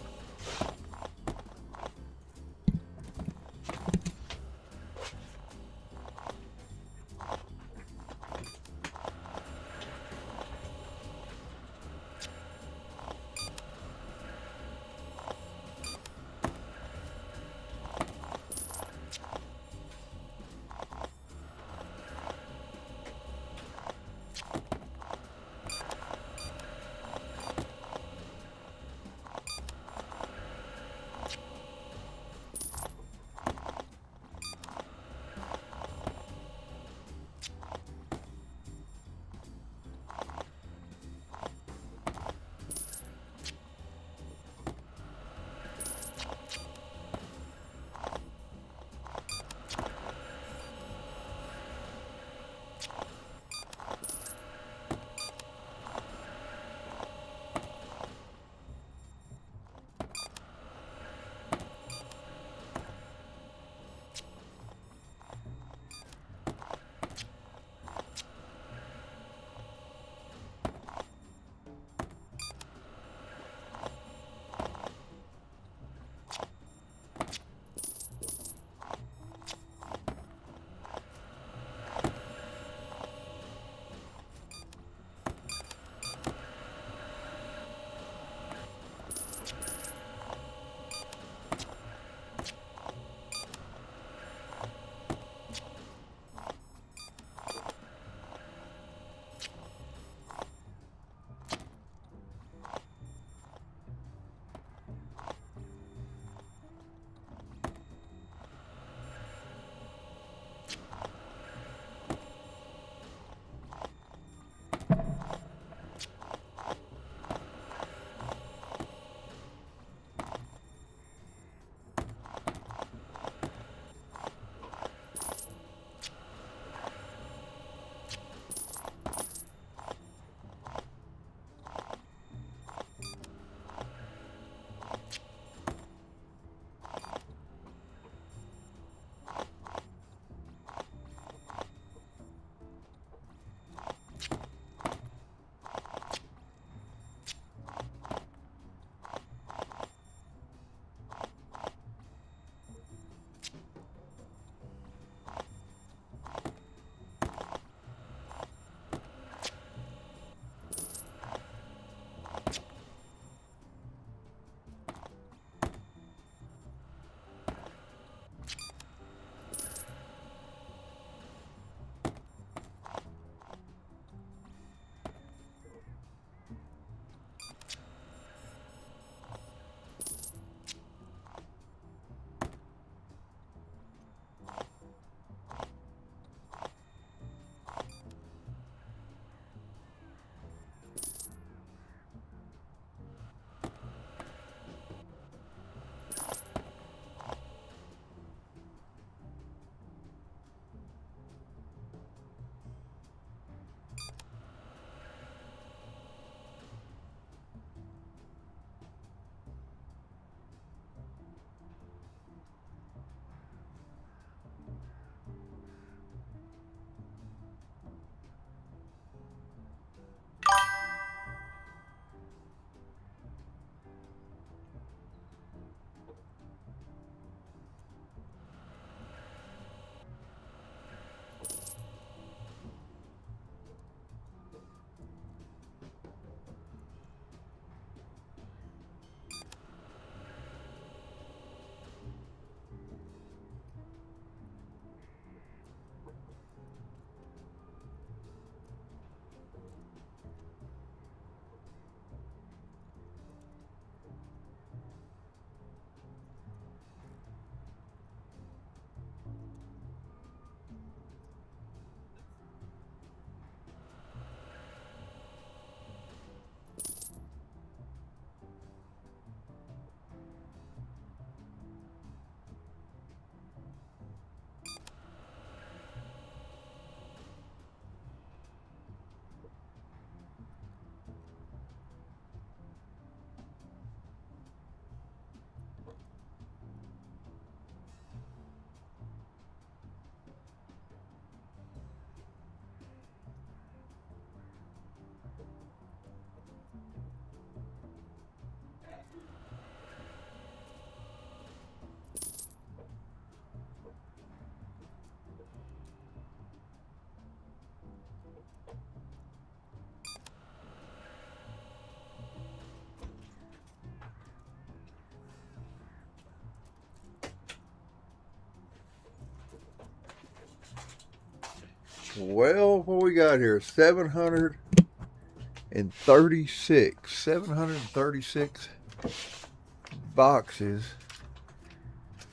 Well, what we got here? 736 boxes,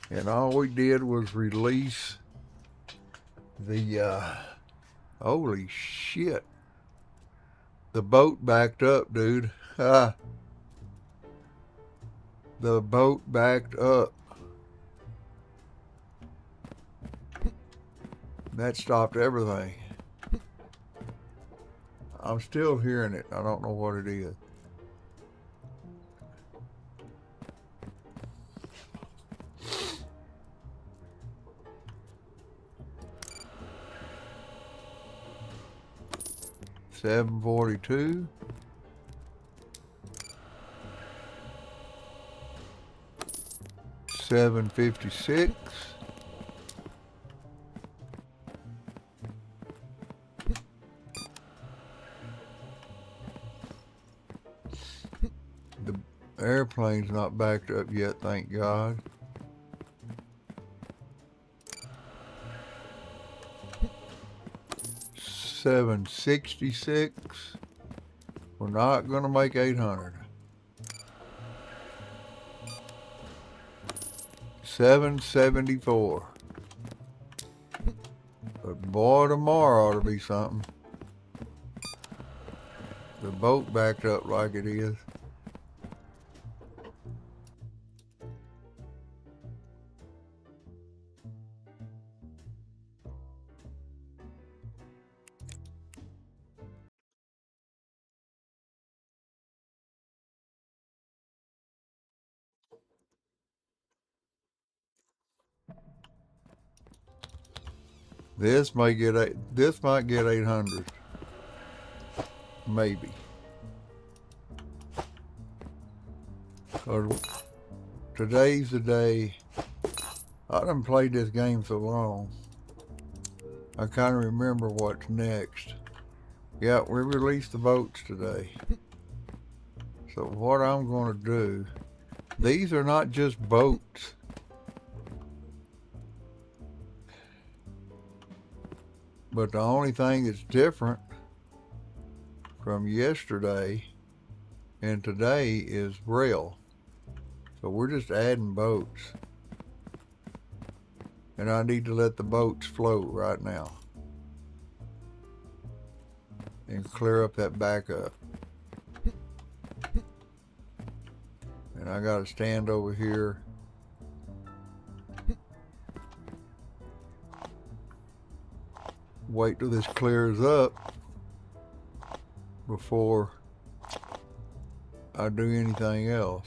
and all we did was release the holy shit, the boat backed up, dude. The boat backed up. That stopped everything. I'm still hearing it. I don't know what it is. $742. $756. The airplane's not backed up yet, thank God. $766. We're not gonna make 800. $774. But boy, tomorrow ought to be something. The boat backed up like it is. This might get 800. Maybe. Cause today's the day. I done played this game so long. I kind of remember what's next. Yeah, we released the boats today. So what I'm going to do, these are not just boats. But the only thing that's different from yesterday and today is rail. So we're just adding boats. And I need to let the boats float right now. And clear up that backup. And I gotta stand over here. Wait till this clears up before I do anything else.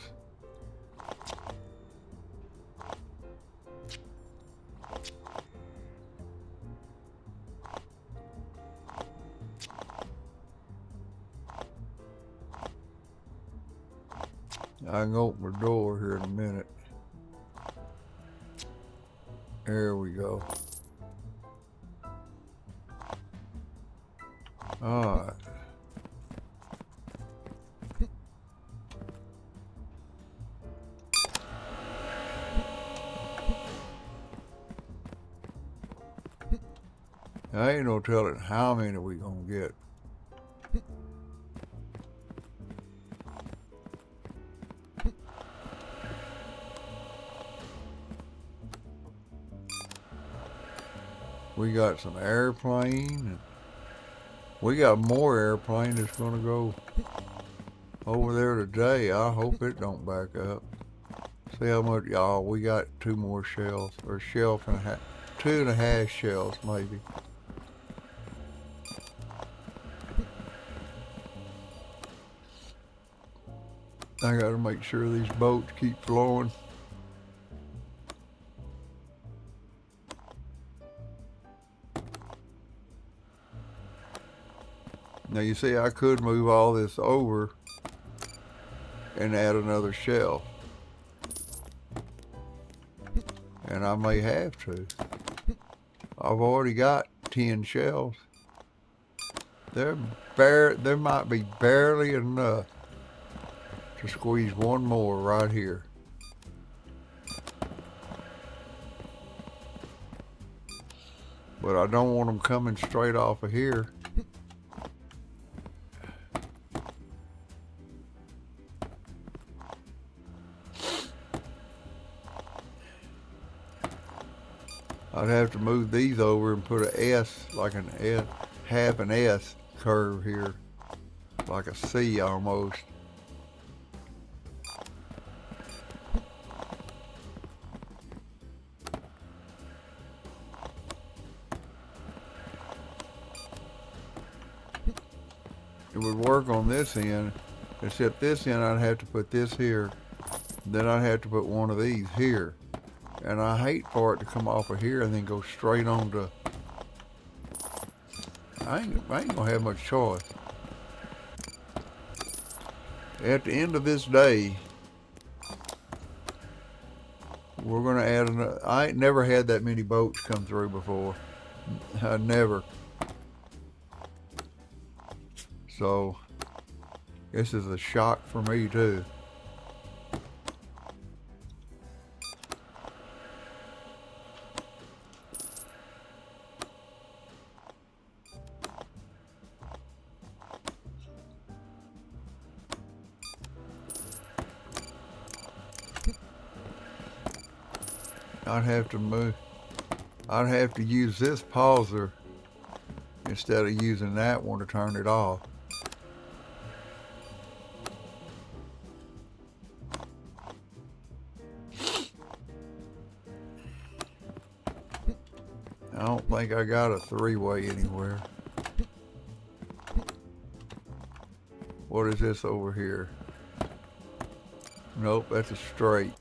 I can open the door here in a minute. There we go. All right. I ain't no telling how many we gonna get. We got some airplane, and we got more airplane that's gonna go over there today. I hope it don't back up. See how much, y'all, we got 2 more shells, or shelf and a half, 2.5 shells maybe. I gotta make sure these boats keep flowing. Now you see, I could move all this over and add another shelf. And I may have to. I've already got 10 shelves. There might be barely enough to squeeze one more right here. but I don't want them coming straight off of here. I'd have to move these over and put a S, like an S, half an S curve here, like a C almost. It would work on this end, except this end I'd have to put this here, then I'd have to put one of these here. And I hate for it to come off of here and then go straight on to... I ain't gonna have much choice. At the end of this day, we're gonna add another... I ain't never had that many boats come through before. I never. So, this is a shock for me too. I'd have to use this pauser instead of using that one to turn it off. I don't think I got a three-way anywhere. What is this over here? Nope, that's a straight.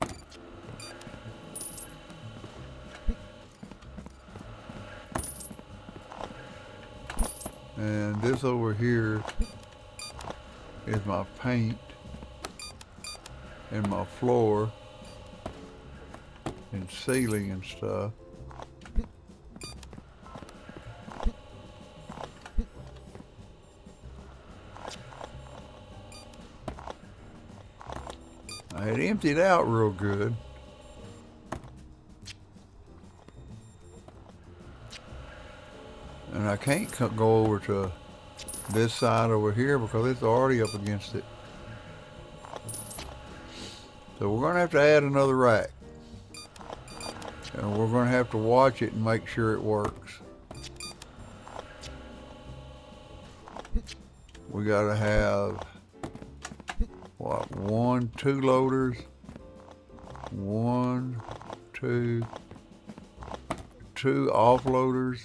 And this over here is my paint and my floor and ceiling and stuff. I had emptied out real good. And I can't go over to this side over here because it's already up against it. So we're going to have to add another rack. And we're going to have to watch it and make sure it works. We got to have, what, 1, 2 loaders. 1, 2, 2 offloaders.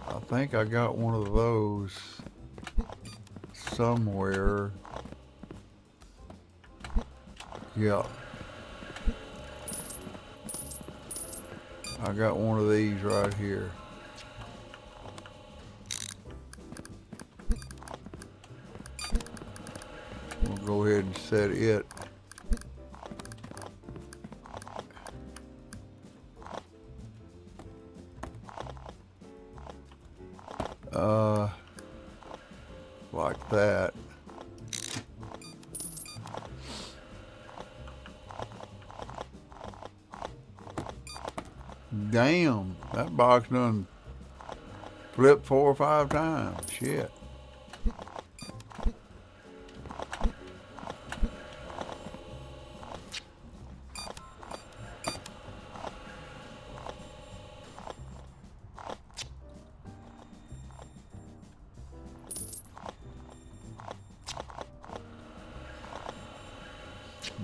I think I got one of those somewhere. Yeah. I got one of these right here. We'll go ahead and set it. Like that. Damn, that box done flipped 4 or 5 times. Shit.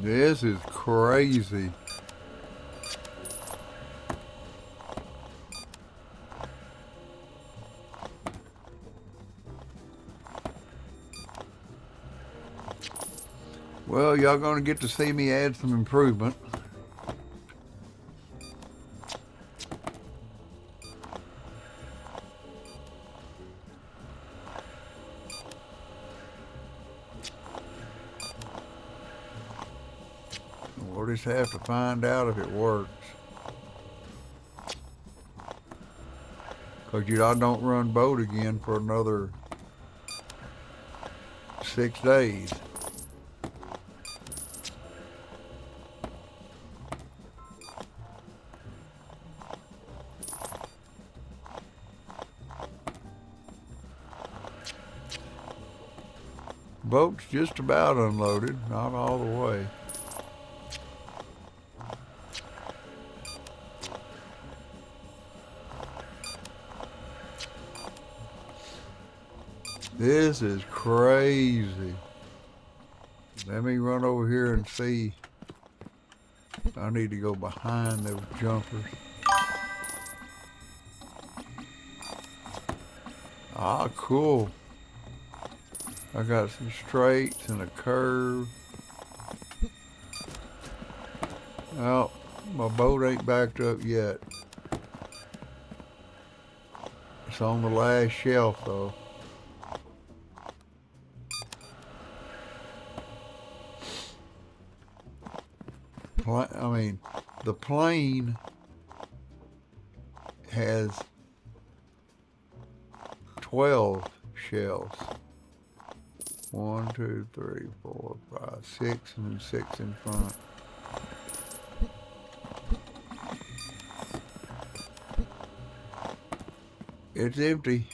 This is crazy. Well, y'all gonna get to see me add some improvement. We'll just have to find out if it works. Cause I don't run boat again for another 6 days. Boat's just about unloaded, not all the way. This is crazy. Let me run over here and see. I need to go behind those jumpers. Ah, cool. I got some straights and a curve. Well, my boat ain't backed up yet. It's on the last shelf though. The plane has 12 shelves. 1, 2, 3, 4, 5, 6, and 6 in front. It's empty.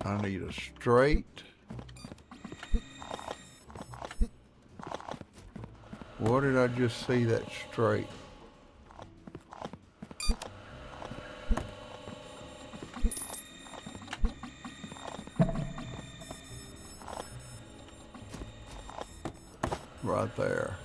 I need a straight. What did I just see that straight? Right there.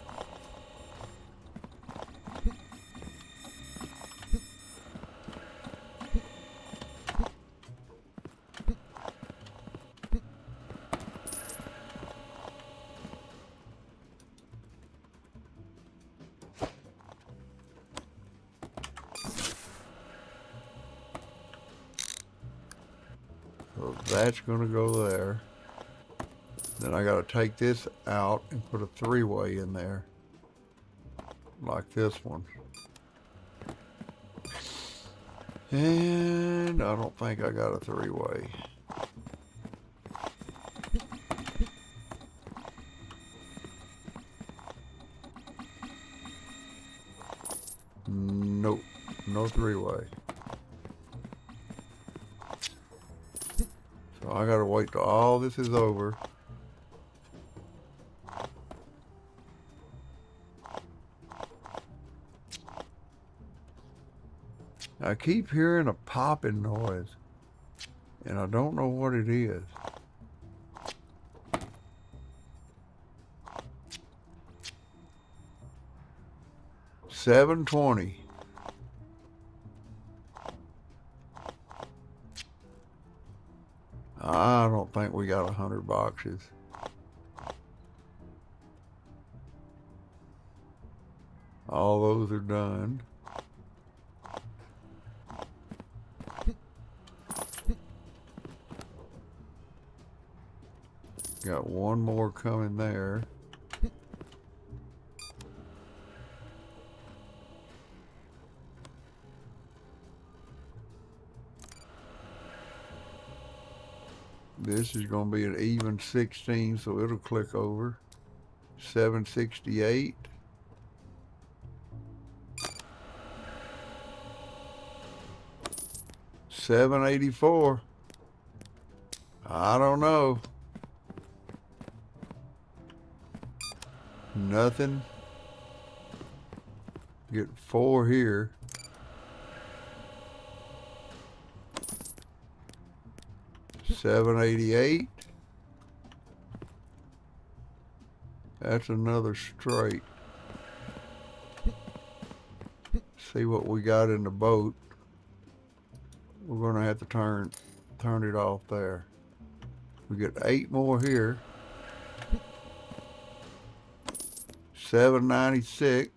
So that's gonna go there. Then I gotta take this out and put a three-way in there. Like this one. And I don't think I got a three-way. Nope, no three-way. So I gotta wait till all this is over. I keep hearing a popping noise, and I don't know what it is. $7.20. I don't think we got 100 boxes. All those are done. Got one more coming there. This is going to be an even 16, so it'll click over. 768. $7.84. I don't know. Nothing. Get 4 here. $7.88. That's another straight. See what we got in the boat. We're gonna have to turn it off there. We get 8 more here. $7.96.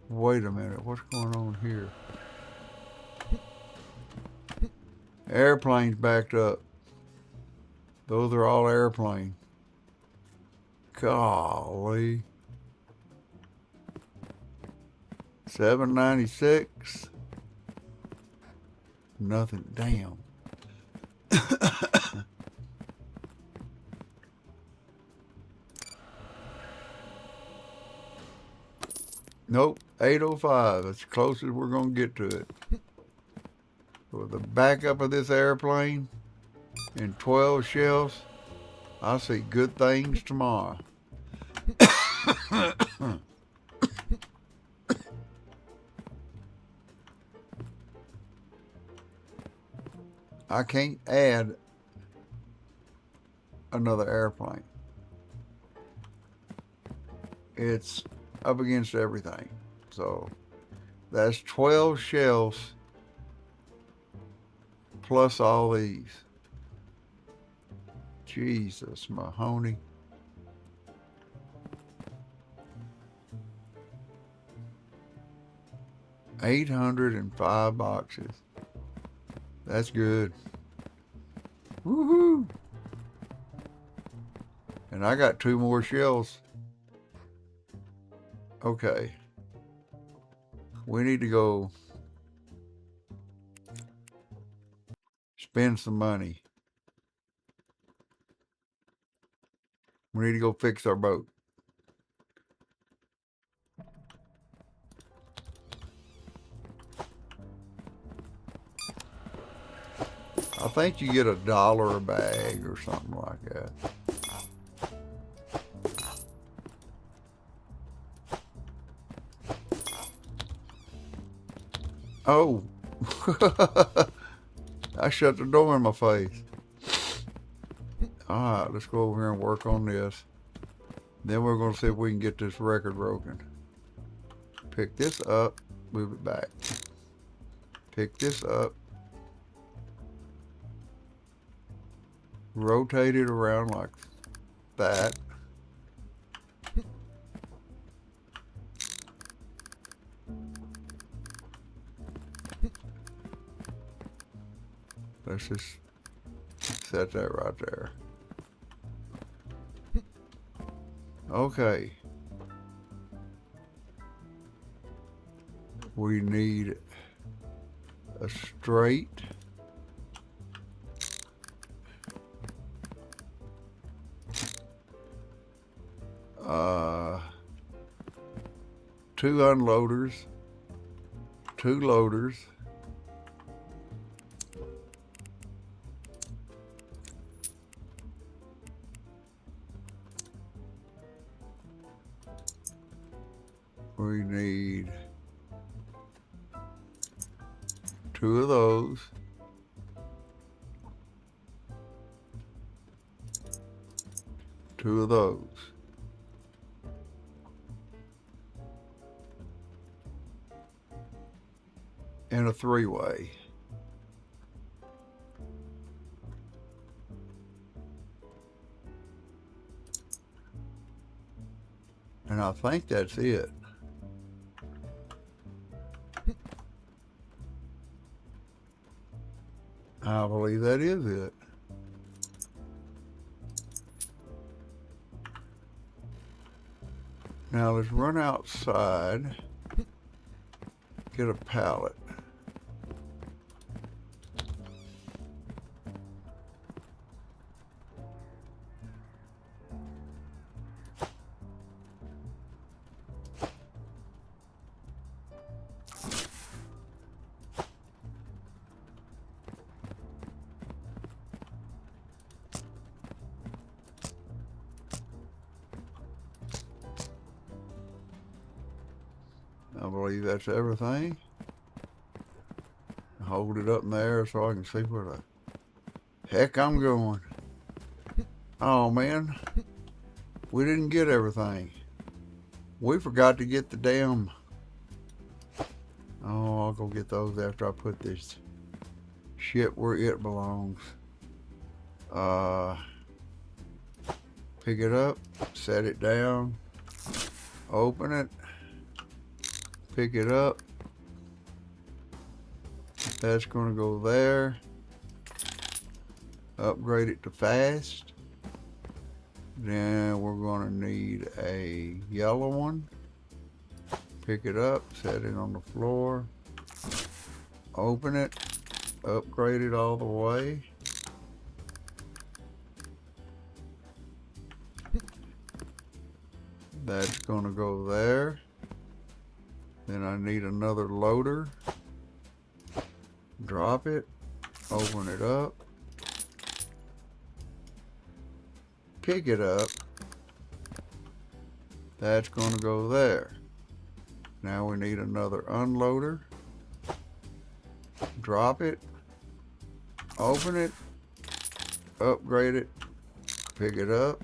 Wait a minute, what's going on here? Airplanes backed up. Those are all airplanes. Golly. $7.96. Nothing. Damn. Nope, 805. That's the closest we're going to get to it. For the backup of this airplane and 12 shells, I see good things tomorrow. I can't add another airplane. It's up against everything. So that's 12 shells plus all these. Jesus, Mahoney. $805 boxes. That's good. Woohoo! And I got 2 more shells. Okay. We need to go spend some money. We need to go fix our boat. I think you get $1 a bag or something like that. Oh, I shut the door in my face. All right, let's go over here and work on this. Then we're going to see if we can get this record broken. Pick this up, move it back. Pick this up, rotate it around like that. Let's just set that right there. Okay. We need a straight two unloaders, 2 loaders, we need 2 of those, two of those. And a 3-way. And I think that's it. I believe that is it. Now let's run outside, get a pallet. I believe that's everything. Hold it up in there so I can see where the heck I'm going. Oh man, we didn't get everything. We forgot to get the damn... Oh, I'll go get those after I put this shit where it belongs. Pick it up, set it down, open it, pick it up. That's going to go there. Upgrade it to fast. Then we're going to need a yellow one. Pick it up, set it on the floor, open it, upgrade it all the way. That's going to go there. Then I need another loader. Drop it. Open it up. Pick it up. That's going to go there. Now we need another unloader. Drop it. Open it. Upgrade it. Pick it up.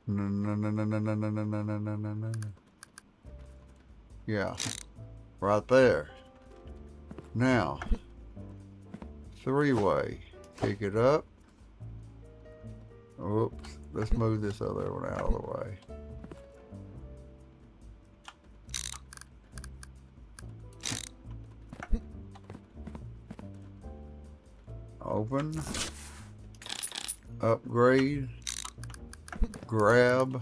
No. Yeah, right there. Now, three-way. Pick it up. Oops, let's move this other one out of the way. Open. Upgrade. Grab.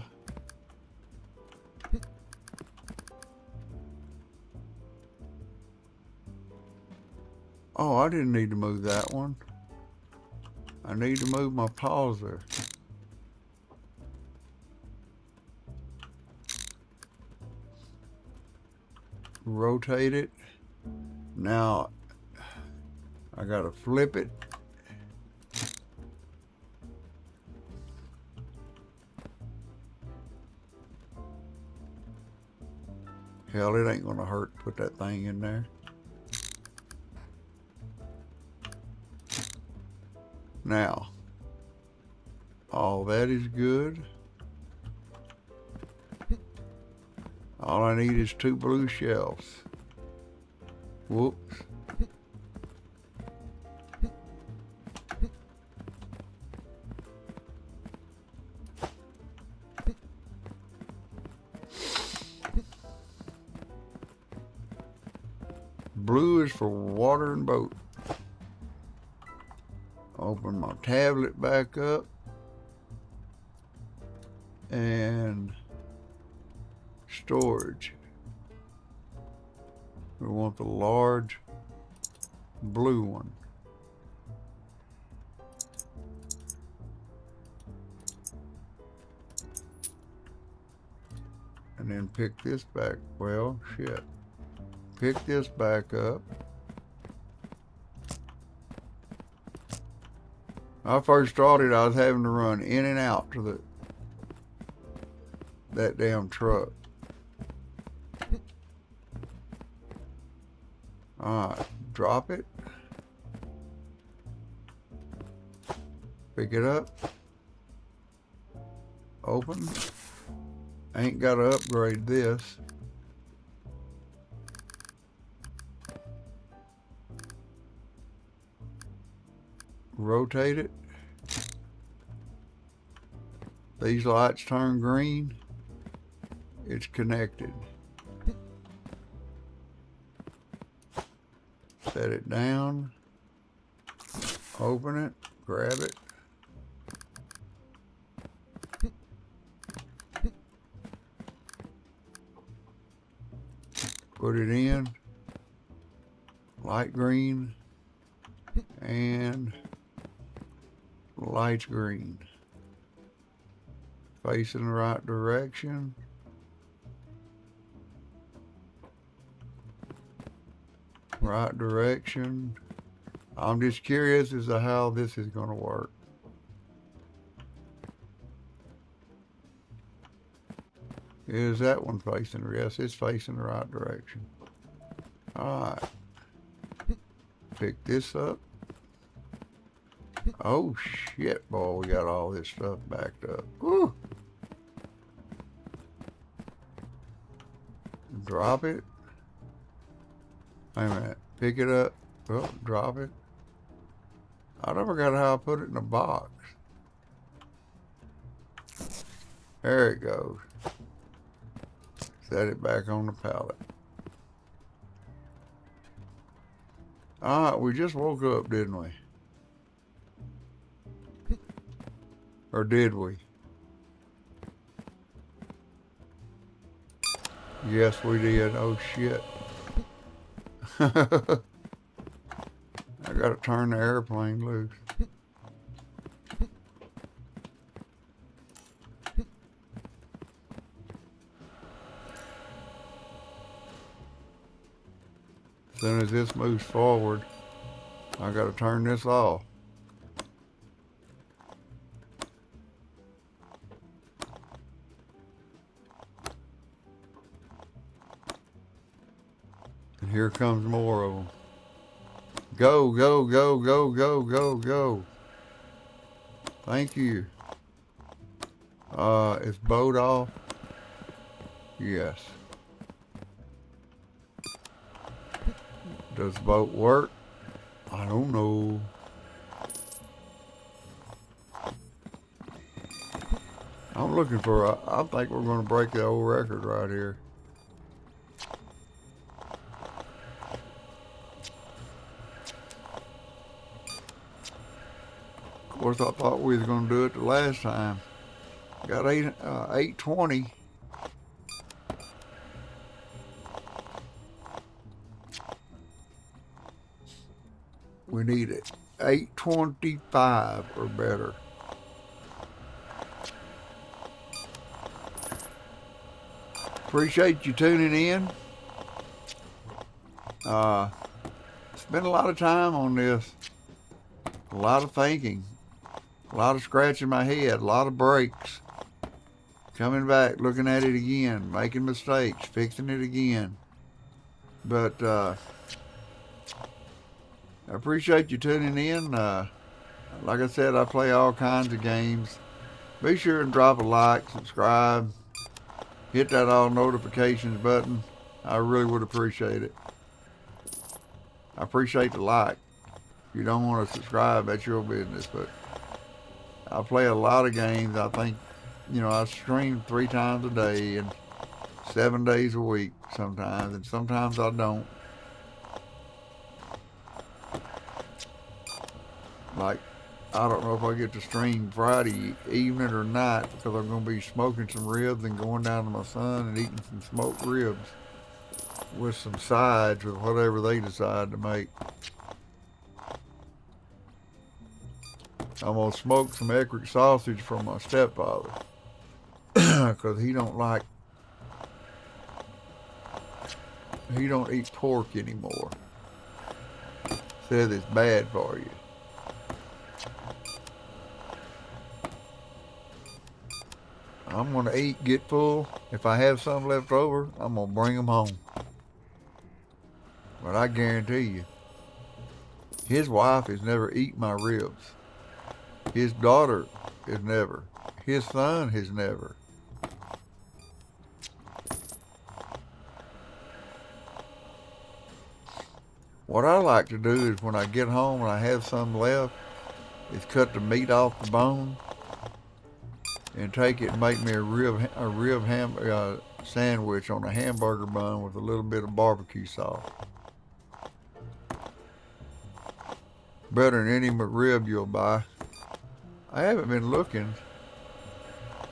Oh, I didn't need to move that one. I need to move my pauser. Rotate it. Now, I gotta flip it. Hell, it ain't gonna hurt to put that thing in there. Now, all that is good. All I need is 2 blue shells. Whoops. Blue is for water and boat. Open my tablet back up and storage. We want the large blue one. And then pick this back. Well, shit. Pick this back up. When I first started, I was having to run in and out to that damn truck. Alright, drop it. Pick it up. Open. Ain't gotta upgrade this. Rotate it. These lights turn green. It's connected. Set it down. Open it. Grab it. Put it in. Light green. And light green. Facing the right direction. Right direction. I'm just curious as to how this is going to work. Is that one facing? Yes, it's facing the right direction. Alright. Pick this up. Oh shit, boy, we got all this stuff backed up. Woo! Drop it. Wait a minute. Pick it up. Oh, drop it. I never got how I put it in a box. There it goes. Set it back on the pallet. Alright, we just woke up, didn't we? Or did we? Yes, we did. Oh, shit. I gotta turn the airplane loose. As soon as this moves forward, I gotta turn this off. And here comes more of them. Go, go, go, go, go, go, go. Thank you. Is boat off? Yes. Does the boat work? I don't know. I'm looking for I think we're going to break the old record right here. Of course, I thought we was going to do it the last time. Got 820. We need it 825 or better. Appreciate you tuning in. Spent a lot of time on this. A lot of thinking. A lot of scratching my head. A lot of breaks. Coming back, looking at it again. Making mistakes. Fixing it again. But I appreciate you tuning in. Like I said, I play all kinds of games. Be sure and drop a like, subscribe, hit that all notifications button. I really would appreciate it. I appreciate the like. If you don't want to subscribe, that's your business. But I play a lot of games. I think, I stream 3 times a day and 7 days a week sometimes, and sometimes I don't. Like, I don't know if I get to stream Friday evening or night because I'm going to be smoking some ribs and going down to my son and eating some smoked ribs with some sides with whatever they decide to make. I'm going to smoke some Eckrich sausage from my stepfather because he don't eat pork anymore. Says it's bad for you. I'm going to eat, get full. If I have some left over, I'm going to bring them home. But I guarantee you, his wife has never eaten my ribs. His daughter has never. His son has never. What I like to do is when I get home and I have some left, is cut the meat off the bone and take it and make me a rib ham sandwich on a hamburger bun with a little bit of barbecue sauce. Better than any rib you'll buy. I haven't been looking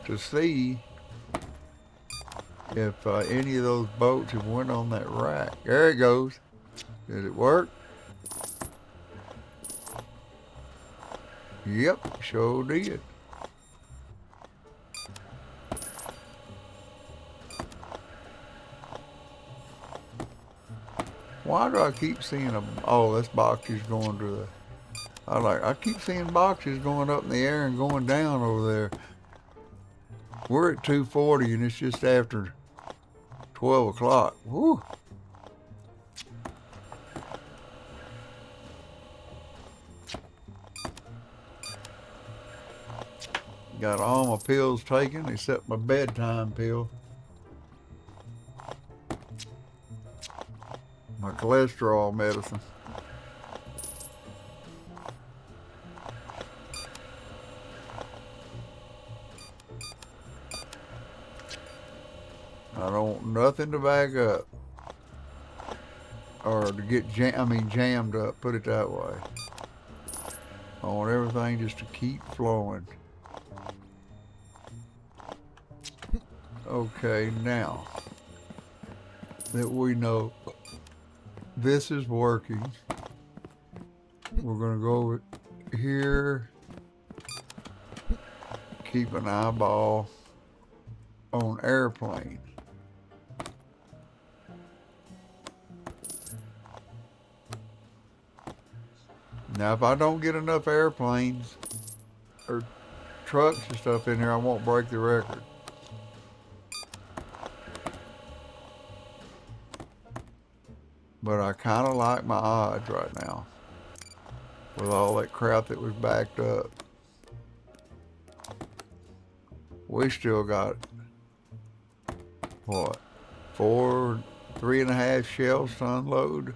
to see if any of those boats have went on that rack. There it goes. Did it work? Yep, sure did. Why do I keep seeing them? Oh, this box is going to the... I keep seeing boxes going up in the air and going down over there. We're at 2:40 and it's just after 12 o'clock. Woo! Got all my pills taken except my bedtime pill. My cholesterol medicine. I don't want nothing to back up or to get jammed up, put it that way. I want everything just to keep flowing. Okay, now that we know this is working, we're going to go over here, keep an eyeball on airplane. Now, if I don't get enough airplanes or trucks and stuff in here, I won't break the record. But I kind of like my odds right now with all that crap that was backed up. We still got, what, 3.5 shells to unload.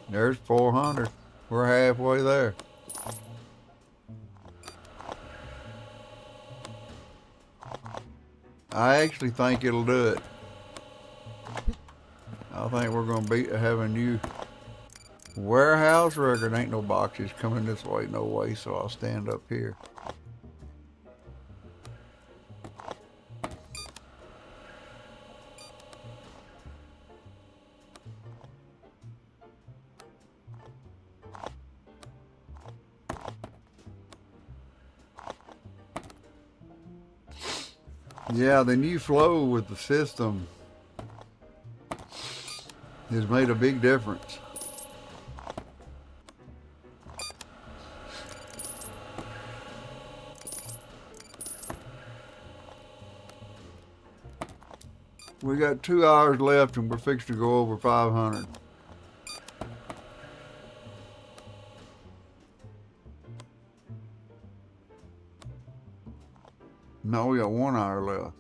There's 400. We're halfway there. I actually think it'll do it. I think we're going to have a new warehouse record. Ain't no boxes coming this way, no way, so I'll stand up here. Yeah, the new flow with the system has made a big difference. We got 2 hours left and we're fixed to go over 500. No, we got 1 hour left.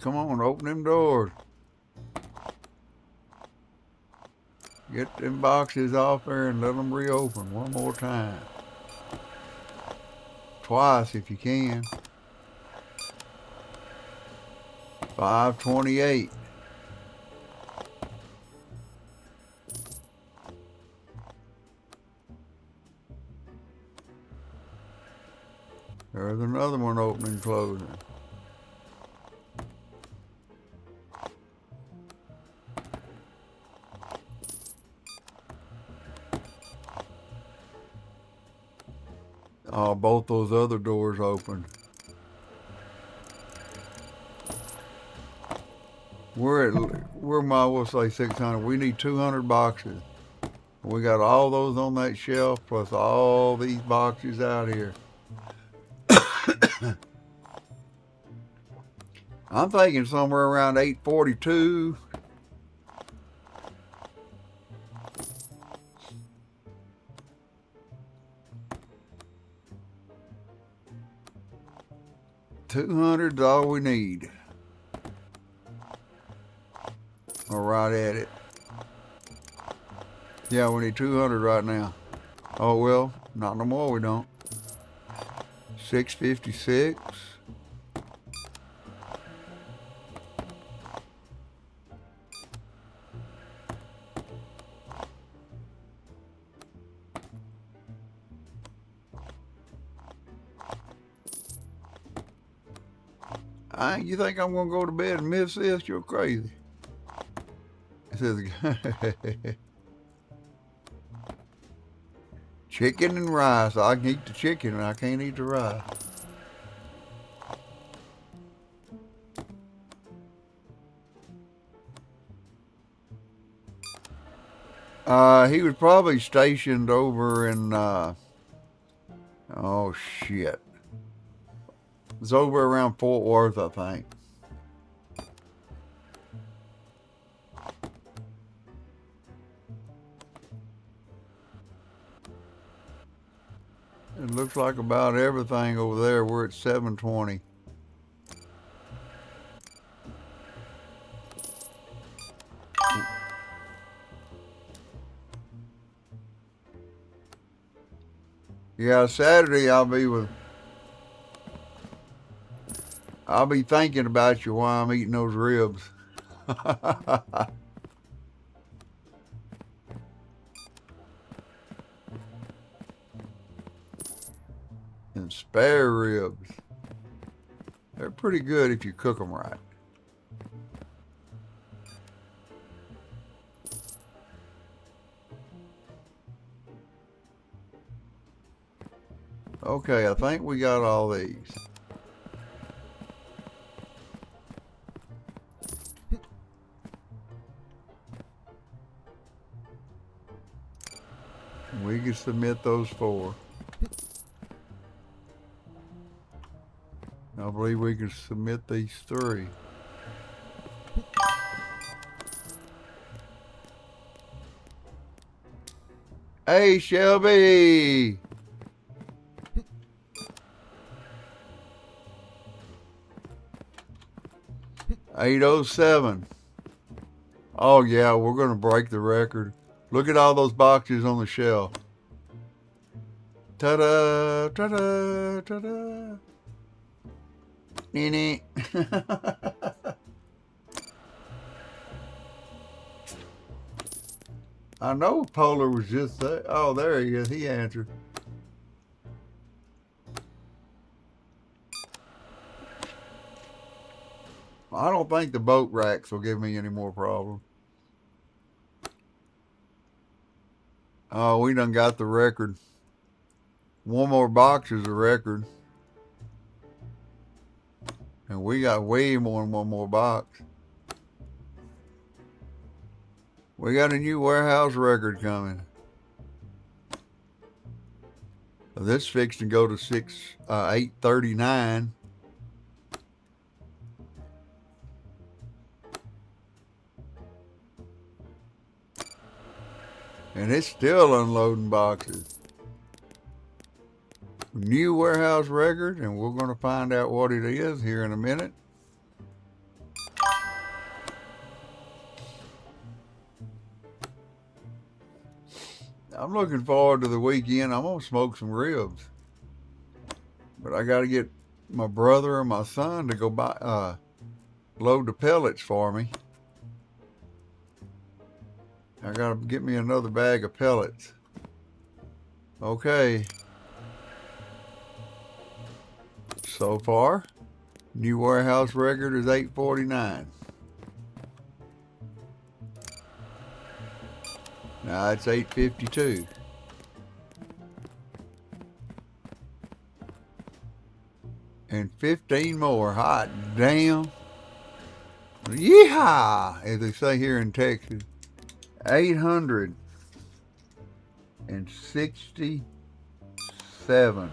Come on, open them doors. Get them boxes off there and let them reopen one more time. Twice if you can. 528. There's another one opening, closing. Oh, both those other doors open. We'll say 600. We need 200 boxes. We got all those on that shelf, plus all these boxes out here. I'm thinking somewhere around 842. $200 is all we need. We're right at it. Yeah, we need 200 right now. Oh well, not no more. We don't. 656. You think I'm gonna go to bed and miss this? You're crazy. It says chicken and rice. I can eat the chicken and I can't eat the rice. He was probably stationed over in, oh shit. It's over around Fort Worth, I think. It looks like about everything over there. We're at 720. Yeah, Saturday I'll be thinking about you while I'm eating those ribs. And spare ribs. They're pretty good if you cook them right. Okay, I think we got all these. We can submit those 4. I believe we can submit these 3. Hey, Shelby! $807. Oh yeah, we're gonna break the record. Look at all those boxes on the shelf. Ta-da! Ta-da! Ta-da! Nee. I know Polar was just there. Oh, there he is. He answered. I don't think the boat racks will give me any more problems. Oh, we done got the record. One more box is a record. And we got way more than one more box. We got a new Wearhouse record coming. This fixed to go to 839. And it's still unloading boxes. New Wearhouse record, and we're going to find out what it is here in a minute. I'm looking forward to the weekend. I'm going to smoke some ribs. But I got to get my brother and my son to go buy, load the pellets for me. I got to get me another bag of pellets. Okay. So far, new Wearhouse record is 849. Now it's 852. And 15 more. Hot damn. Yeehaw! As they say here in Texas. 867.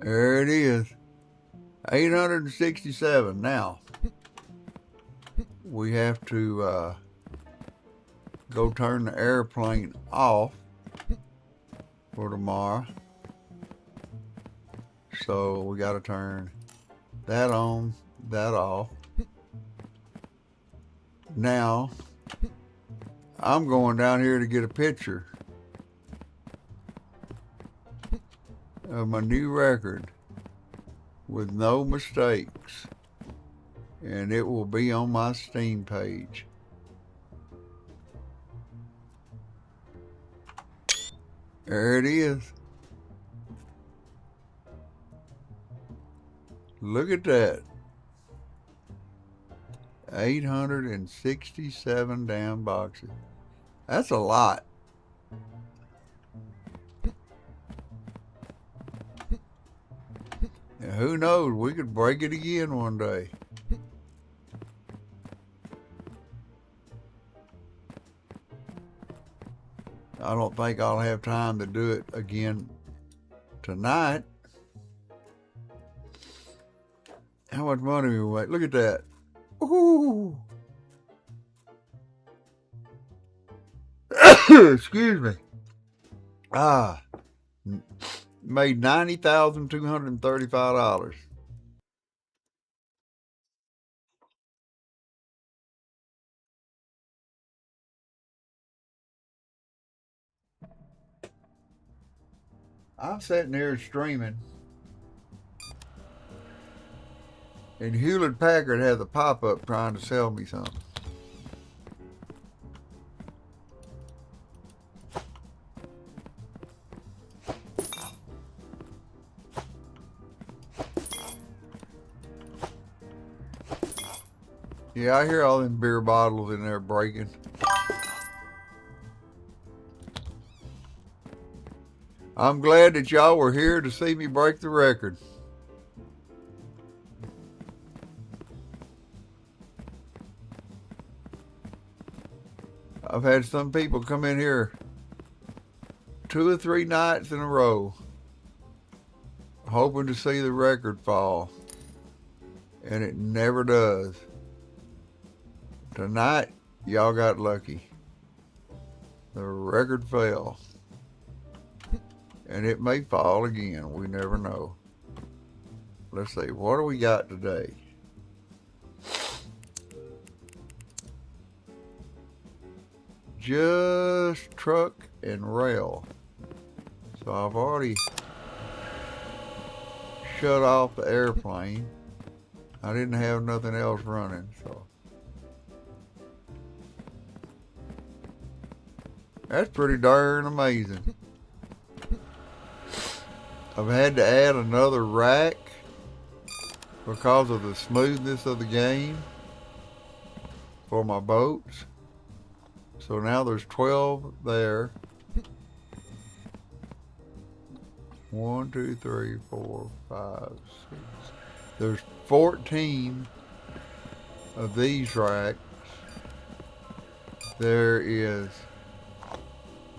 There it is. 867. Now, we have to go turn the airplane off for tomorrow. So we got to turn that on, that off. Now, I'm going down here to get a picture of my new record with no mistakes, and it will be on my Steam page. There it is. Look at that. 867 damn boxes. That's a lot. And who knows, we could break it again one day. I don't think I'll have time to do it again tonight. How much money we make? Look at that. Ooh. Excuse me. Made $90,235. I'm sitting here streaming, and Hewlett Packard has a pop-up trying to sell me something. Yeah, I hear all them beer bottles in there breaking. I'm glad that y'all were here to see me break the record. I've had some people come in here 2 or 3 nights in a row hoping to see the record fall, and it never does. Tonight, y'all got lucky. The record fell, and it may fall again. We never know. Let's see, what do we got today? Just truck and rail. So I've already shut off the airplane. I didn't have nothing else running, so that's pretty darn amazing. I've had to add another rack because of the smoothness of the game for my boats. So now there's 12 there. 1, 2, 3, 4, 5, 6. There's 14 of these racks. There is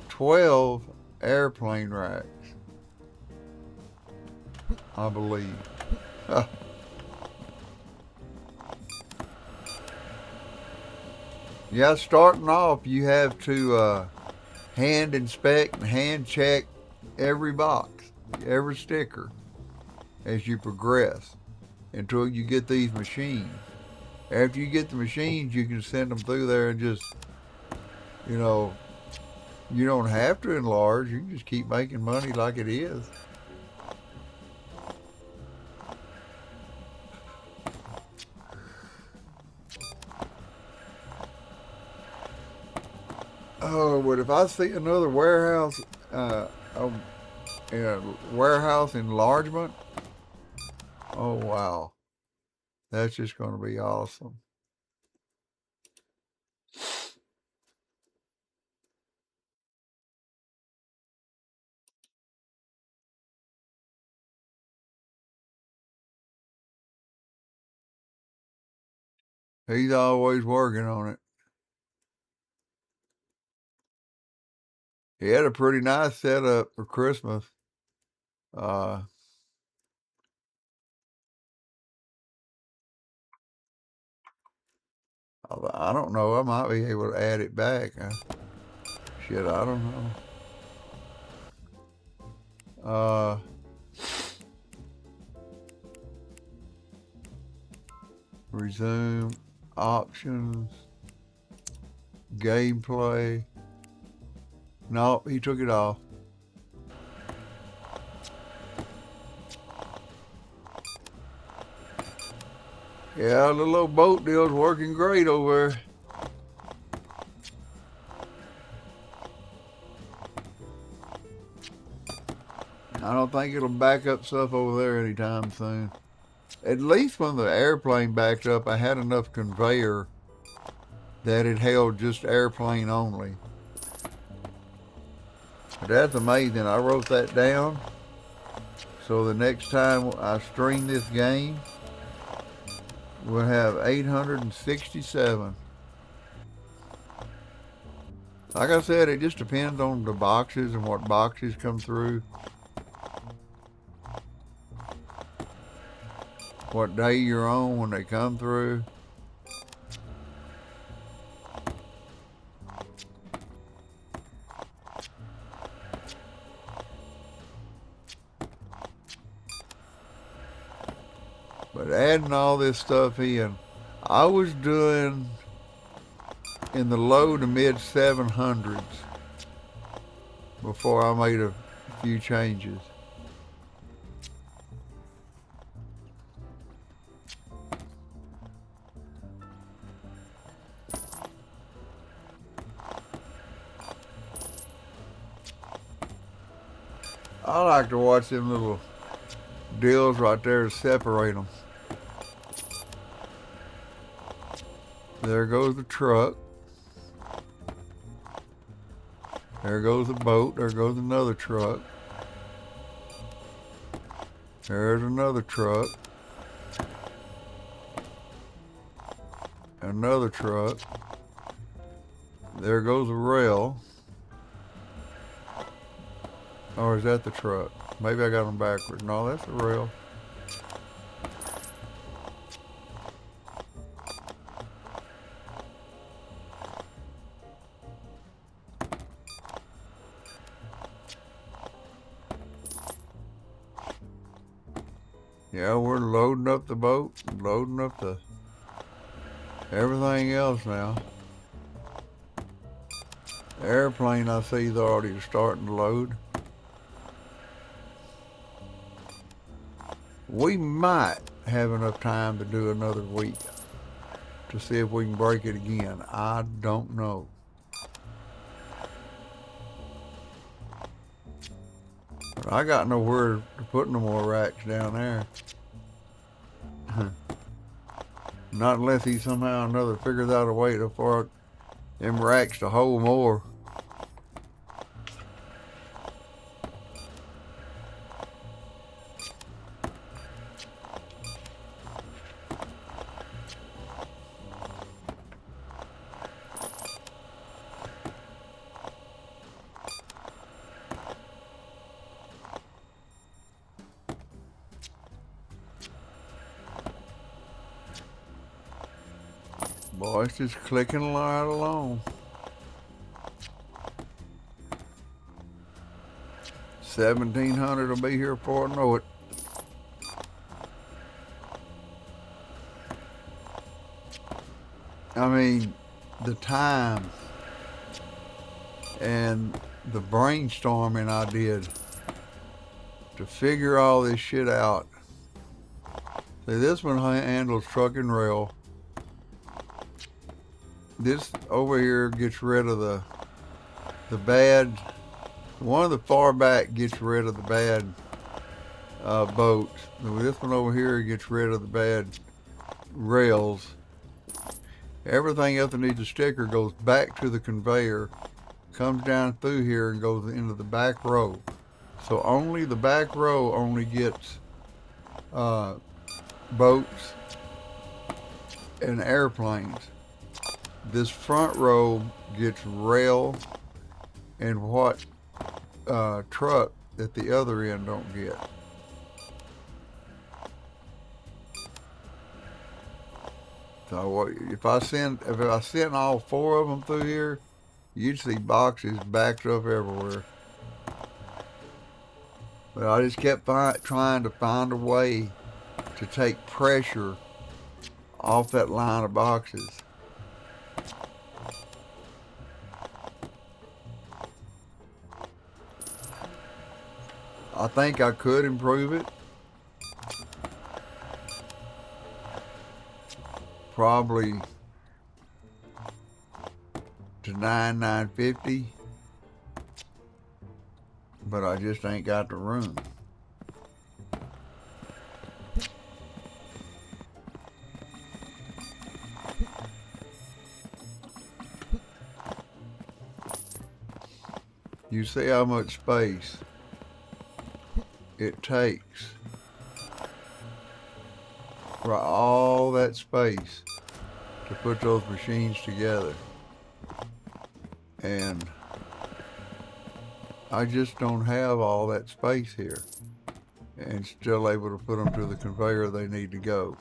12 airplane racks, I believe. Yeah, starting off, you have to hand inspect and hand check every box, every sticker as you progress until you get these machines. After you get the machines, you can send them through there and just, you know, you don't have to enlarge. You can just keep making money like it is. Oh, but if I see another warehouse, warehouse enlargement, oh wow, that's just going to be awesome. He's always working on it. He had a pretty nice setup for Christmas. Uh, I don't know. I might be able to add it back. Shit, I don't know. Resume options, gameplay. No, he took it off. Yeah, the little boat deal's working great over there. I don't think it'll back up stuff over there anytime soon. At least when the airplane backed up, I had enough conveyor that it held just airplane only. But that's amazing. I wrote that down. So the next time I stream this game, we'll have 867. Like I said, it just depends on the boxes and what boxes come through. What day you're on when they come through. But adding all this stuff in, I was doing in the low to mid 700s before I made a few changes. I like to watch them little deals right there to separate them. There goes the truck. There goes the boat. There goes another truck. There's another truck. Another truck. There goes a rail. Or is that the truck? Maybe I got them backwards. No, that's the rail. Yeah, we're loading up the boat, loading up the everything else now. The airplane I see is already starting to load. We might have enough time to do another week to see if we can break it again. I don't know. But I got nowhere to put no more racks down there. Not unless he somehow or another figures out a way to afford them racks to hold more. Boy, it's just clicking right along. 1,700 will be here before I know it. I mean, the time and the brainstorming I did to figure all this shit out. See, this one handles truck and rail. This over here gets rid of the bad. One of the far back gets rid of the bad boats. This one over here gets rid of the bad rails. Everything else that needs a sticker goes back to the conveyor, comes down through here and goes into the back row. So only the back row only gets boats and airplanes. This front row gets rail and what truck that the other end don't get. So if I sent all four of them through here, you'd see boxes backed up everywhere. But I just kept trying to find a way to take pressure off that line of boxes. I think I could improve it. Probably to 9,950, but I just ain't got the room. You see how much space it takes for all that space to put those machines together. And I just don't have all that space here and still able to put them to the conveyor they need to go.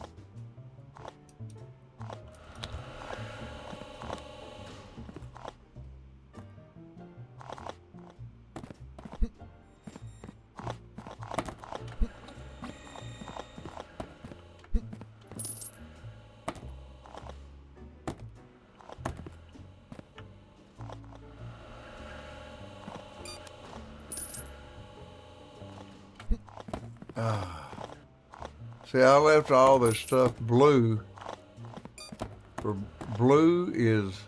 See, I left all this stuff blue. For blue is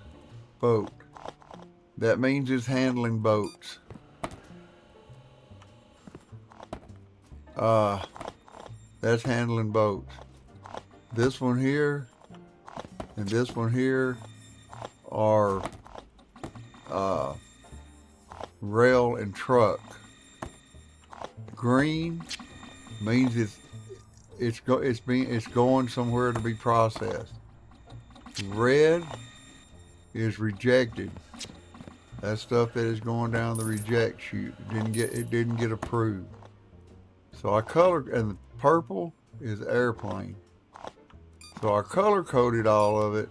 boat. That means it's handling boats. That's handling boats. This one here and this one here are rail and truck. Green means it's going somewhere to be processed. Red is rejected. That's stuff that is going down the reject chute. It didn't get approved. So I colored, and the purple is airplane. So I color coded all of it.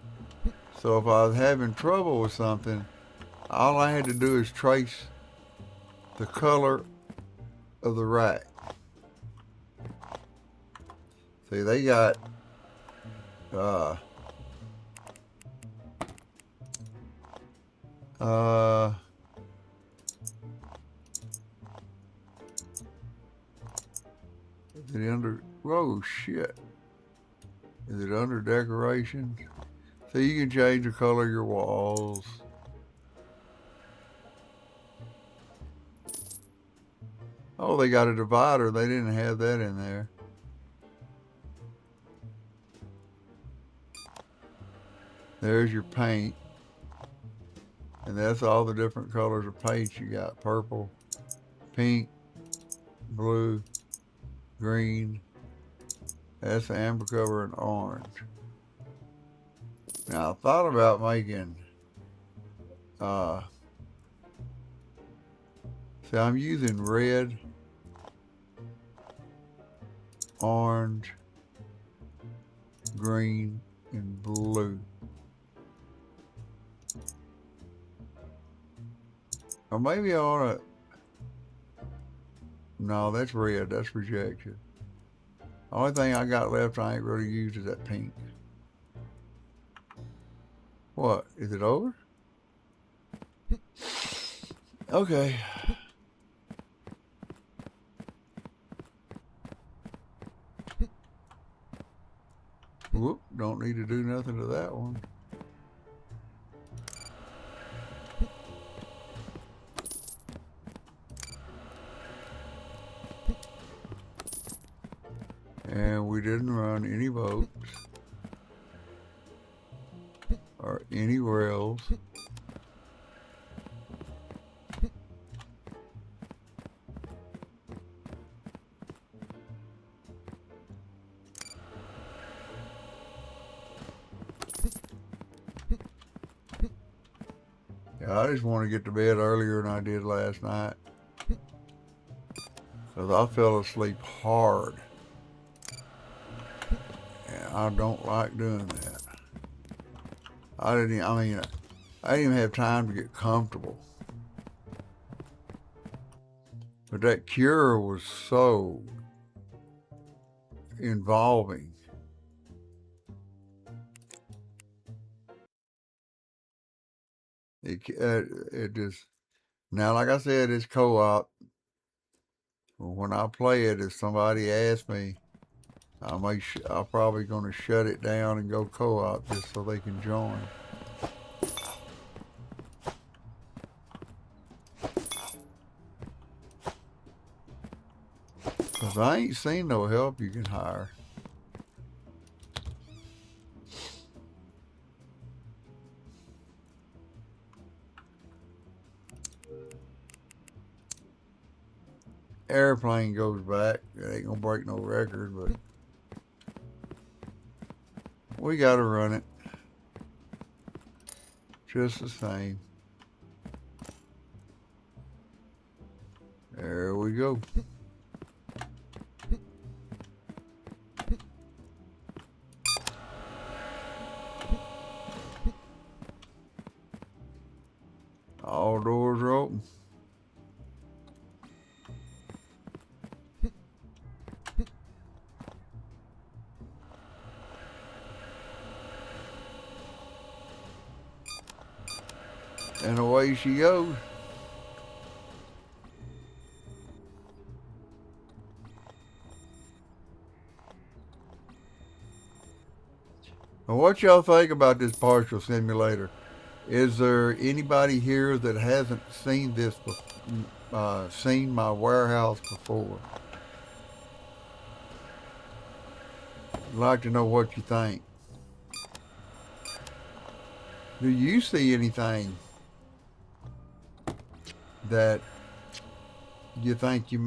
So if I was having trouble with something, all I had to do is trace the color of the rack. See, they got is it under, oh shit. Is it under decorations? So you can change the color of your walls. Oh, they got a divider. They didn't have that in there. There's your paint. And that's all the different colors of paint you got. Purple, pink, blue, green. That's the amber cover and orange. Now I thought about making, see, I'm using red, orange, green, and blue. Or maybe I ought to, no, that's red, that's rejected. The only thing I got left I ain't really used is that pink. What, is it over? Okay. Whoop, don't need to do nothing to that one. And we didn't run any boats or any rails. Yeah, I just want to get to bed earlier than I did last night, because I fell asleep hard. And I don't like doing that. I didn't even have time to get comfortable. But that cure was so involving. It just, now like I said, it's co-op. When I play it, if somebody asks me, I'm probably going to shut it down and go co-op just so they can join. Because I ain't seen no help you can hire. Airplane goes back. It ain't gonna break no record, but we gotta run it just the same. There we go. All doors are open. And away she goes. Now what y'all think about this Parcel simulator? Is there anybody here that hasn't seen this, seen my Wearhouse before? I'd like to know what you think. Do you see anything that you think you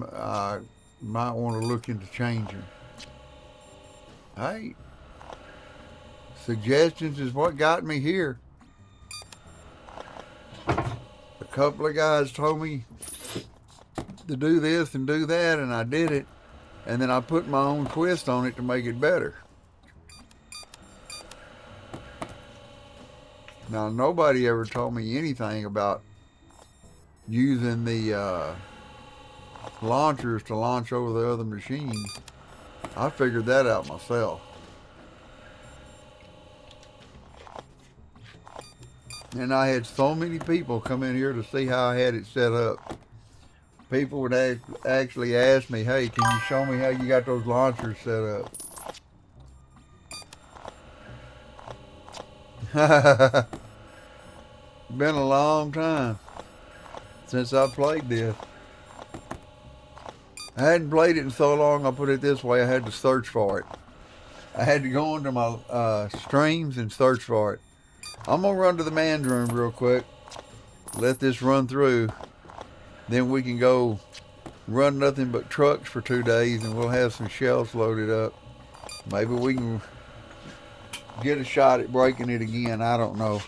might want to look into changing? Hey, suggestions is what got me here. A couple of guys told me to do this and do that, and I did it, and then I put my own twist on it to make it better. Now, nobody ever told me anything about using the launchers to launch over the other machines. I figured that out myself. And I had so many people come in here to see how I had it set up. People would actually ask me, hey, can you show me how you got those launchers set up? Been a long time since I played this. I hadn't played it in so long, I'll put it this way, I had to search for it. I had to go into my streams and search for it. I'm going to run to the man's room real quick, let this run through, then we can go run nothing but trucks for 2 days and we'll have some shelves loaded up. Maybe we can get a shot at breaking it again, I don't know.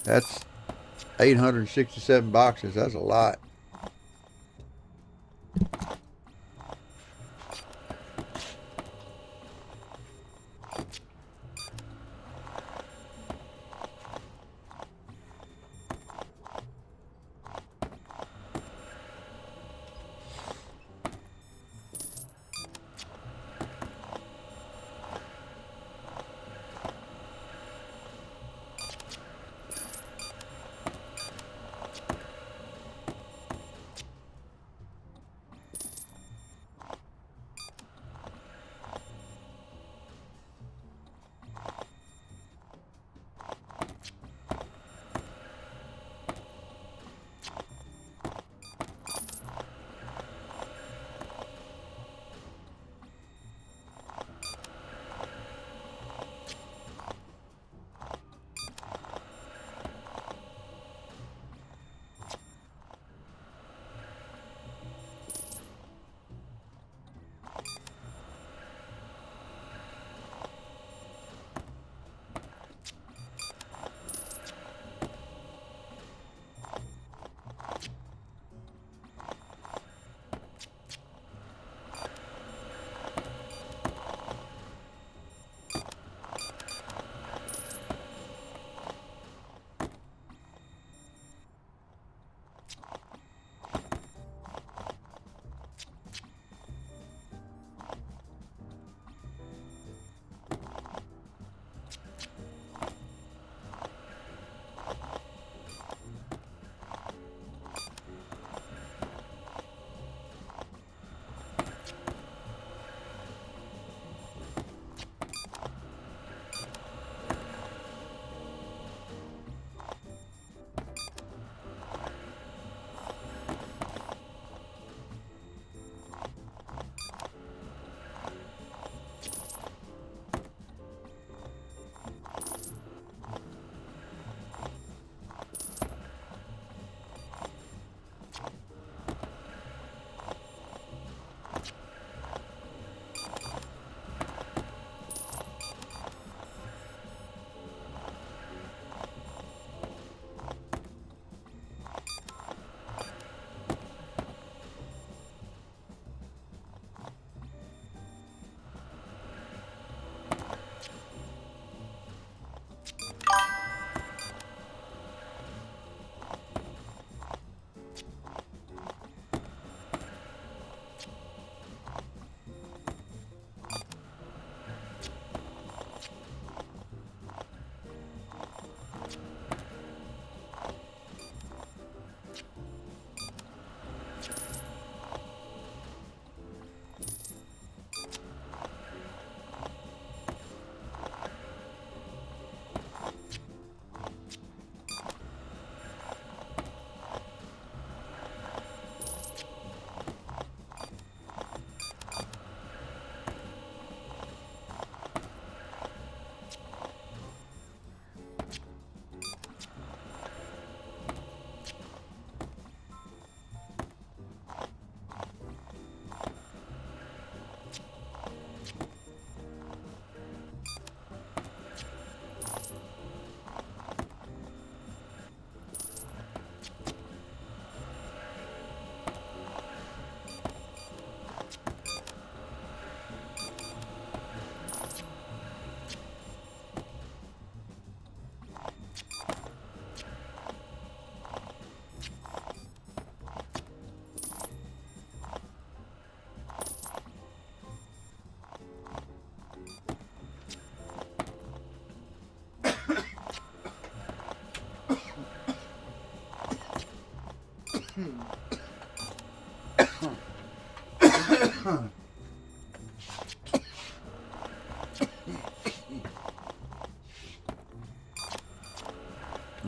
That's 867 boxes, that's a lot.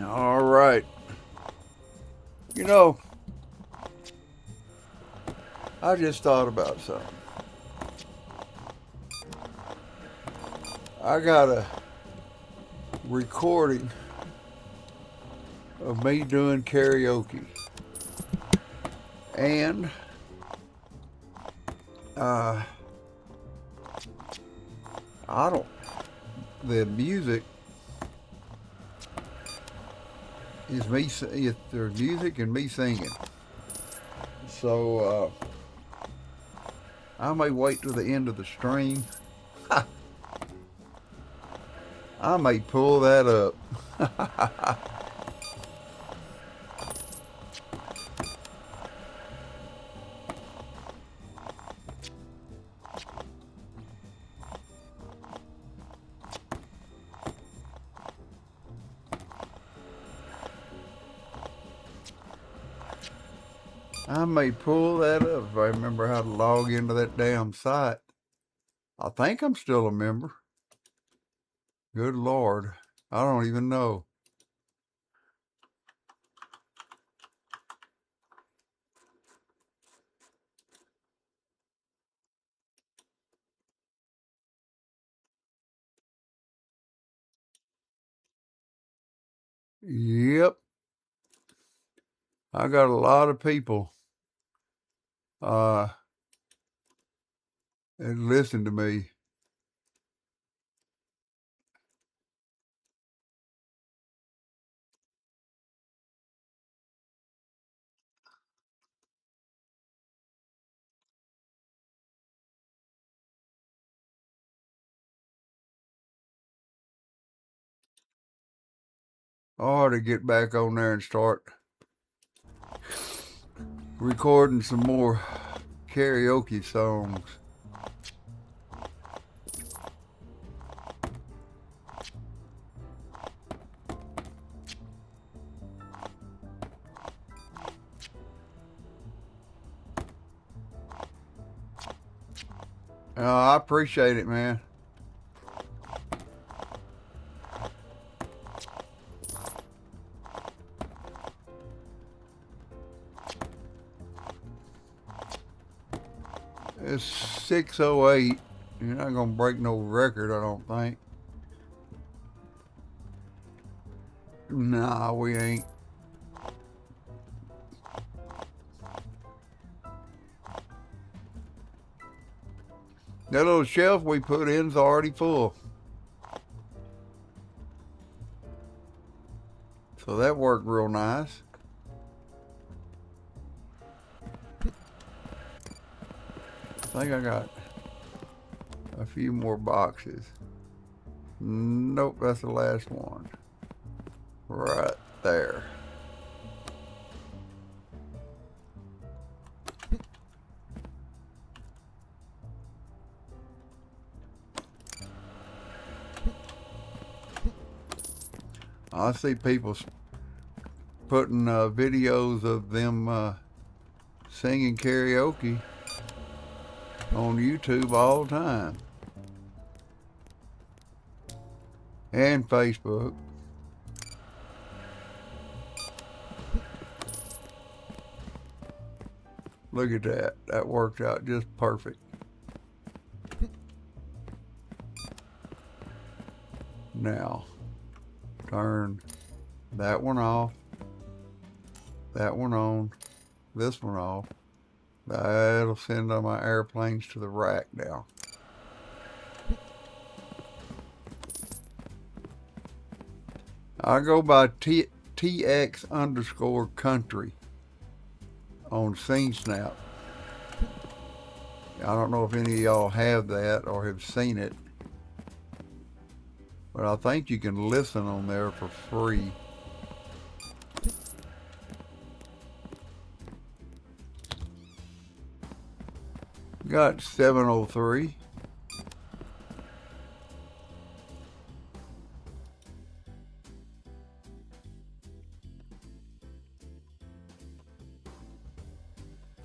All right. You know, I just thought about something. I got a recording of me doing karaoke. And I don't, the music is me, there's music and me singing. So I may wait till the end of the stream. I may pull that up. I may pull that up if I remember how to log into that damn site. I think I'm still a member. Good Lord. I don't even know. Yep. I got a lot of people that listen to me. I ought to get back on there and start recording some more karaoke songs. I appreciate it, man. It's 6:08. You're not gonna break no record, I don't think. Nah, we ain't. That little shelf we put in's already full. So that worked real nice. I think I got a few more boxes. Nope, that's the last one. Right there. I see people putting videos of them singing karaoke on YouTube all the time. And Facebook. Look at that. That worked out just perfect. Now, turn that one off, that one on, this one off. That'll send all my airplanes to the rack now. I go by TX_country on SceneSnap. I don't know if any of y'all have that or have seen it, but I think you can listen on there for free. Got 703.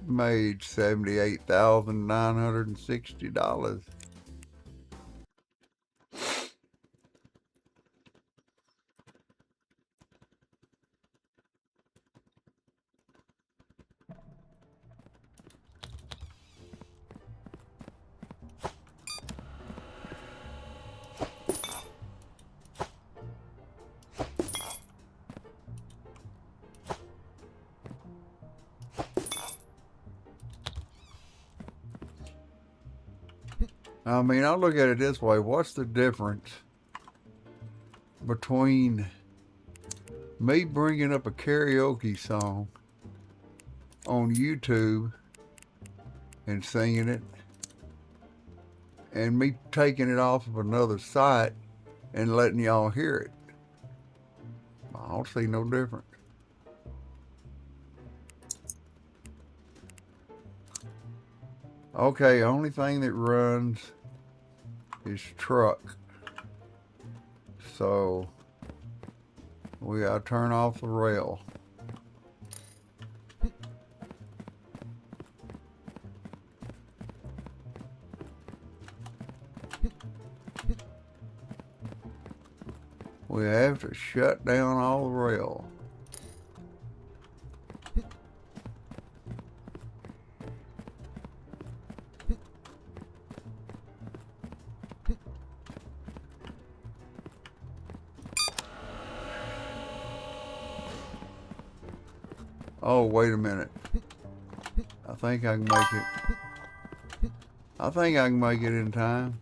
made $78,960. I mean, I look at it this way. What's the difference between me bringing up a karaoke song on YouTube and singing it and me taking it off of another site and letting y'all hear it? I don't see no difference. Okay, only thing that runs is truck. So we gotta turn off the rail. We have to shut down all the rail. Oh, wait a minute. I think I can make it. I think I can make it in time.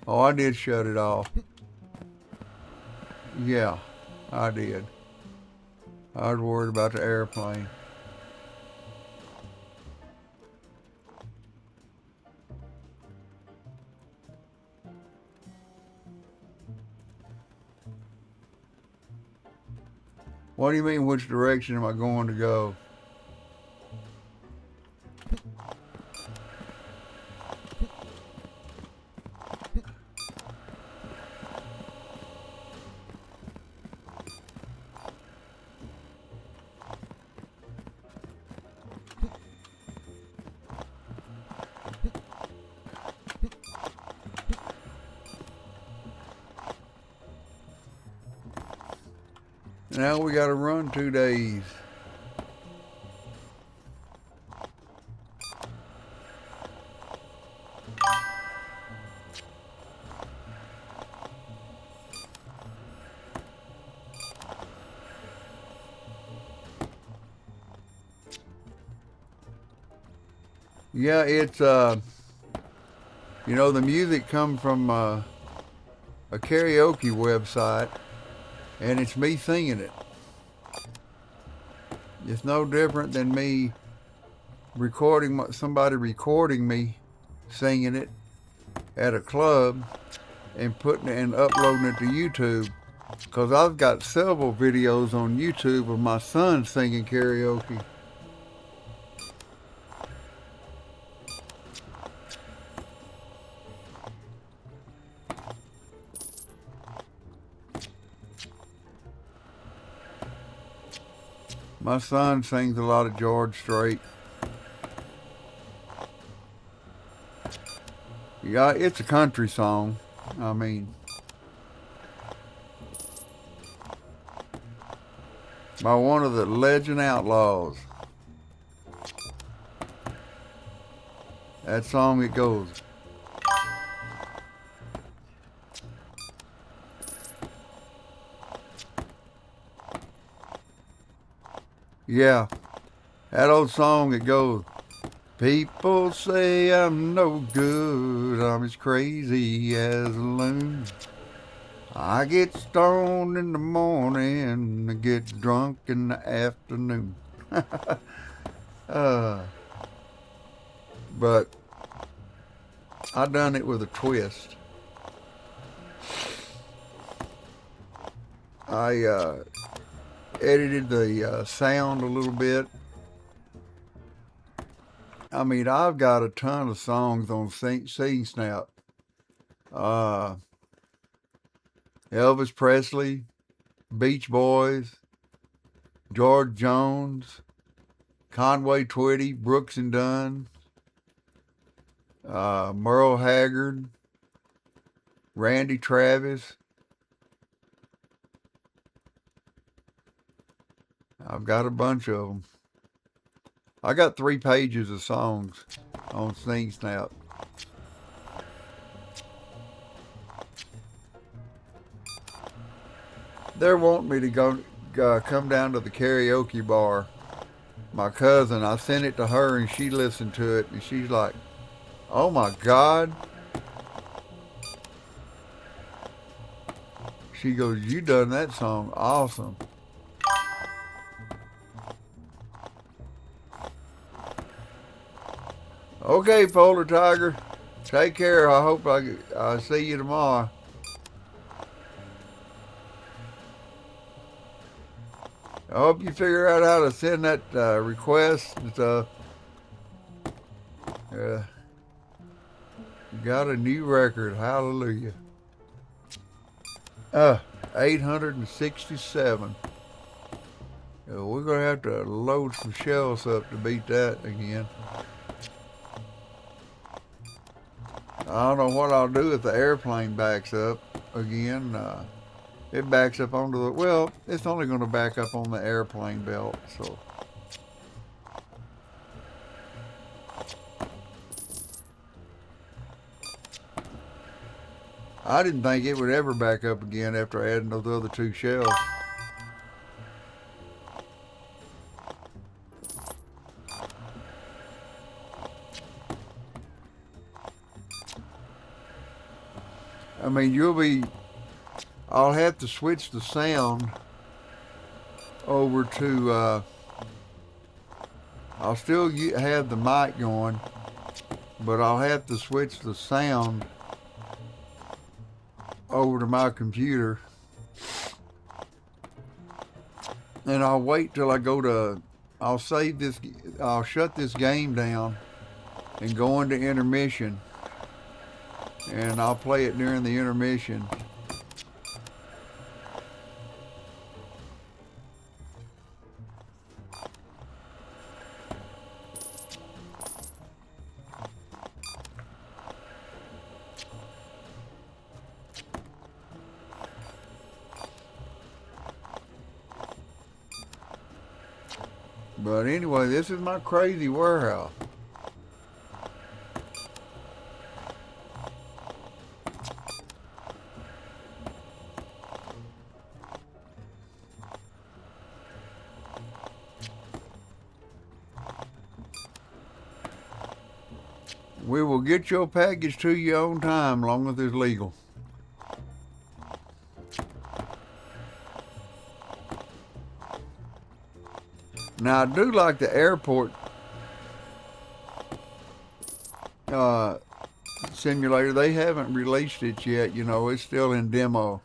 Oh, I did shut it off. Yeah, I did. I was worried about the airplane. What do you mean, which direction am I going to go? Now we gotta run 2 days. Yeah, it's you know, the music come from a karaoke website, and it's me singing it. It's no different than me recording somebody recording me singing it at a club and putting it and uploading it to YouTube. Because I've got several videos on YouTube of my son singing karaoke. My son sings a lot of George Strait. Yeah, it's a country song. I mean, by one of the legend outlaws. That song, it goes. Yeah, that old song, it goes. People say I'm no good, I'm as crazy as a loon. I get stoned in the morning, I get drunk in the afternoon. But I done it with a twist. I edited the sound a little bit. I mean, I've got a ton of songs on Sing Snap. Elvis Presley, Beach Boys, George Jones, Conway Twitty, Brooks and Dunn, Merle Haggard, Randy Travis. I've got a bunch of them. I got 3 pages of songs on Sing Snap. They're wanting me to come down to the karaoke bar. My cousin, I sent it to her and she listened to it and she's like, oh my God. She goes, you done that song awesome. Okay, Polar Tiger. Take care. I hope I see you tomorrow. I hope you figure out how to send that request and stuff. You got a new record. Hallelujah. 867. We're going to have to load some shells up to beat that again. I don't know what I'll do if the airplane backs up again. It backs up onto the, well, it's only going to back up on the airplane belt, so. I didn't think it would ever back up again after adding those other 2 shells. I mean, I'll have to switch the sound over to, I'll still have the mic going, but I'll have to switch the sound over to my computer. And I'll wait till I go to, I'll shut this game down and go into intermission. And I'll play it during the intermission. But anyway, this is my crazy Wearhouse. We will get your package to you on time, long as it's legal. Now, I do like the airport simulator. They haven't released it yet, you know, it's still in demo.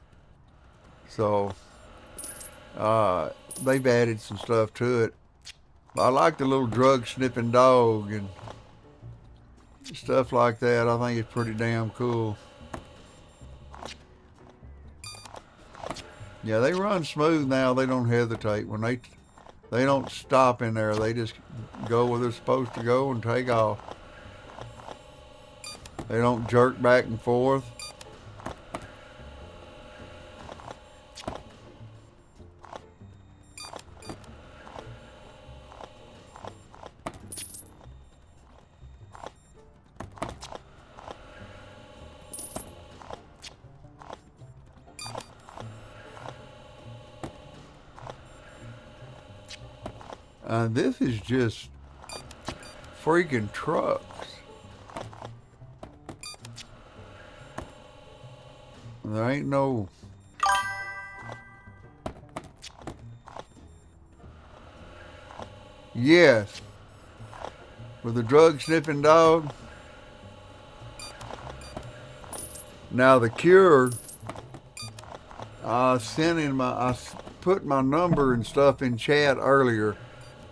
So, they've added some stuff to it. I like the little drug sniffing dog and stuff like that. I think it's pretty damn cool. Yeah, they run smooth now. They don't hesitate. When they don't stop in there. They just go where they're supposed to go and take off. They don't jerk back and forth. This is just freaking trucks. There ain't no... Yes. With a drug sniffing dog. Now the Cure, I put my number and stuff in chat earlier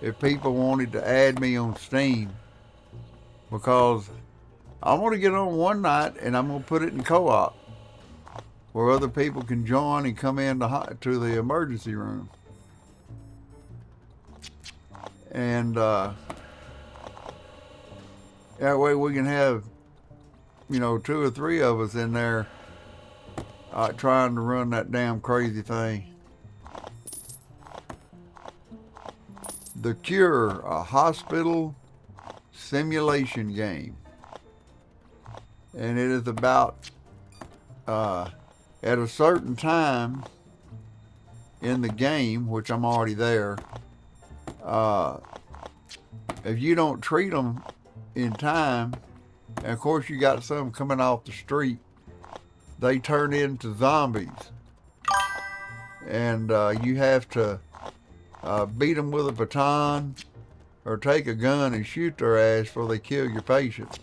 if people wanted to add me on Steam, because I want to get on one night and I'm going to put it in co-op where other people can join and come in to the emergency room. And that way we can have, you know, 2 or 3 of us in there trying to run that damn crazy thing. The Cure, a hospital simulation game. And it is about, at a certain time in the game, which I'm already there, if you don't treat them in time, and of course you got some coming off the street, they turn into zombies. And you have to beat them with a baton or take a gun and shoot their ass before they kill your patients.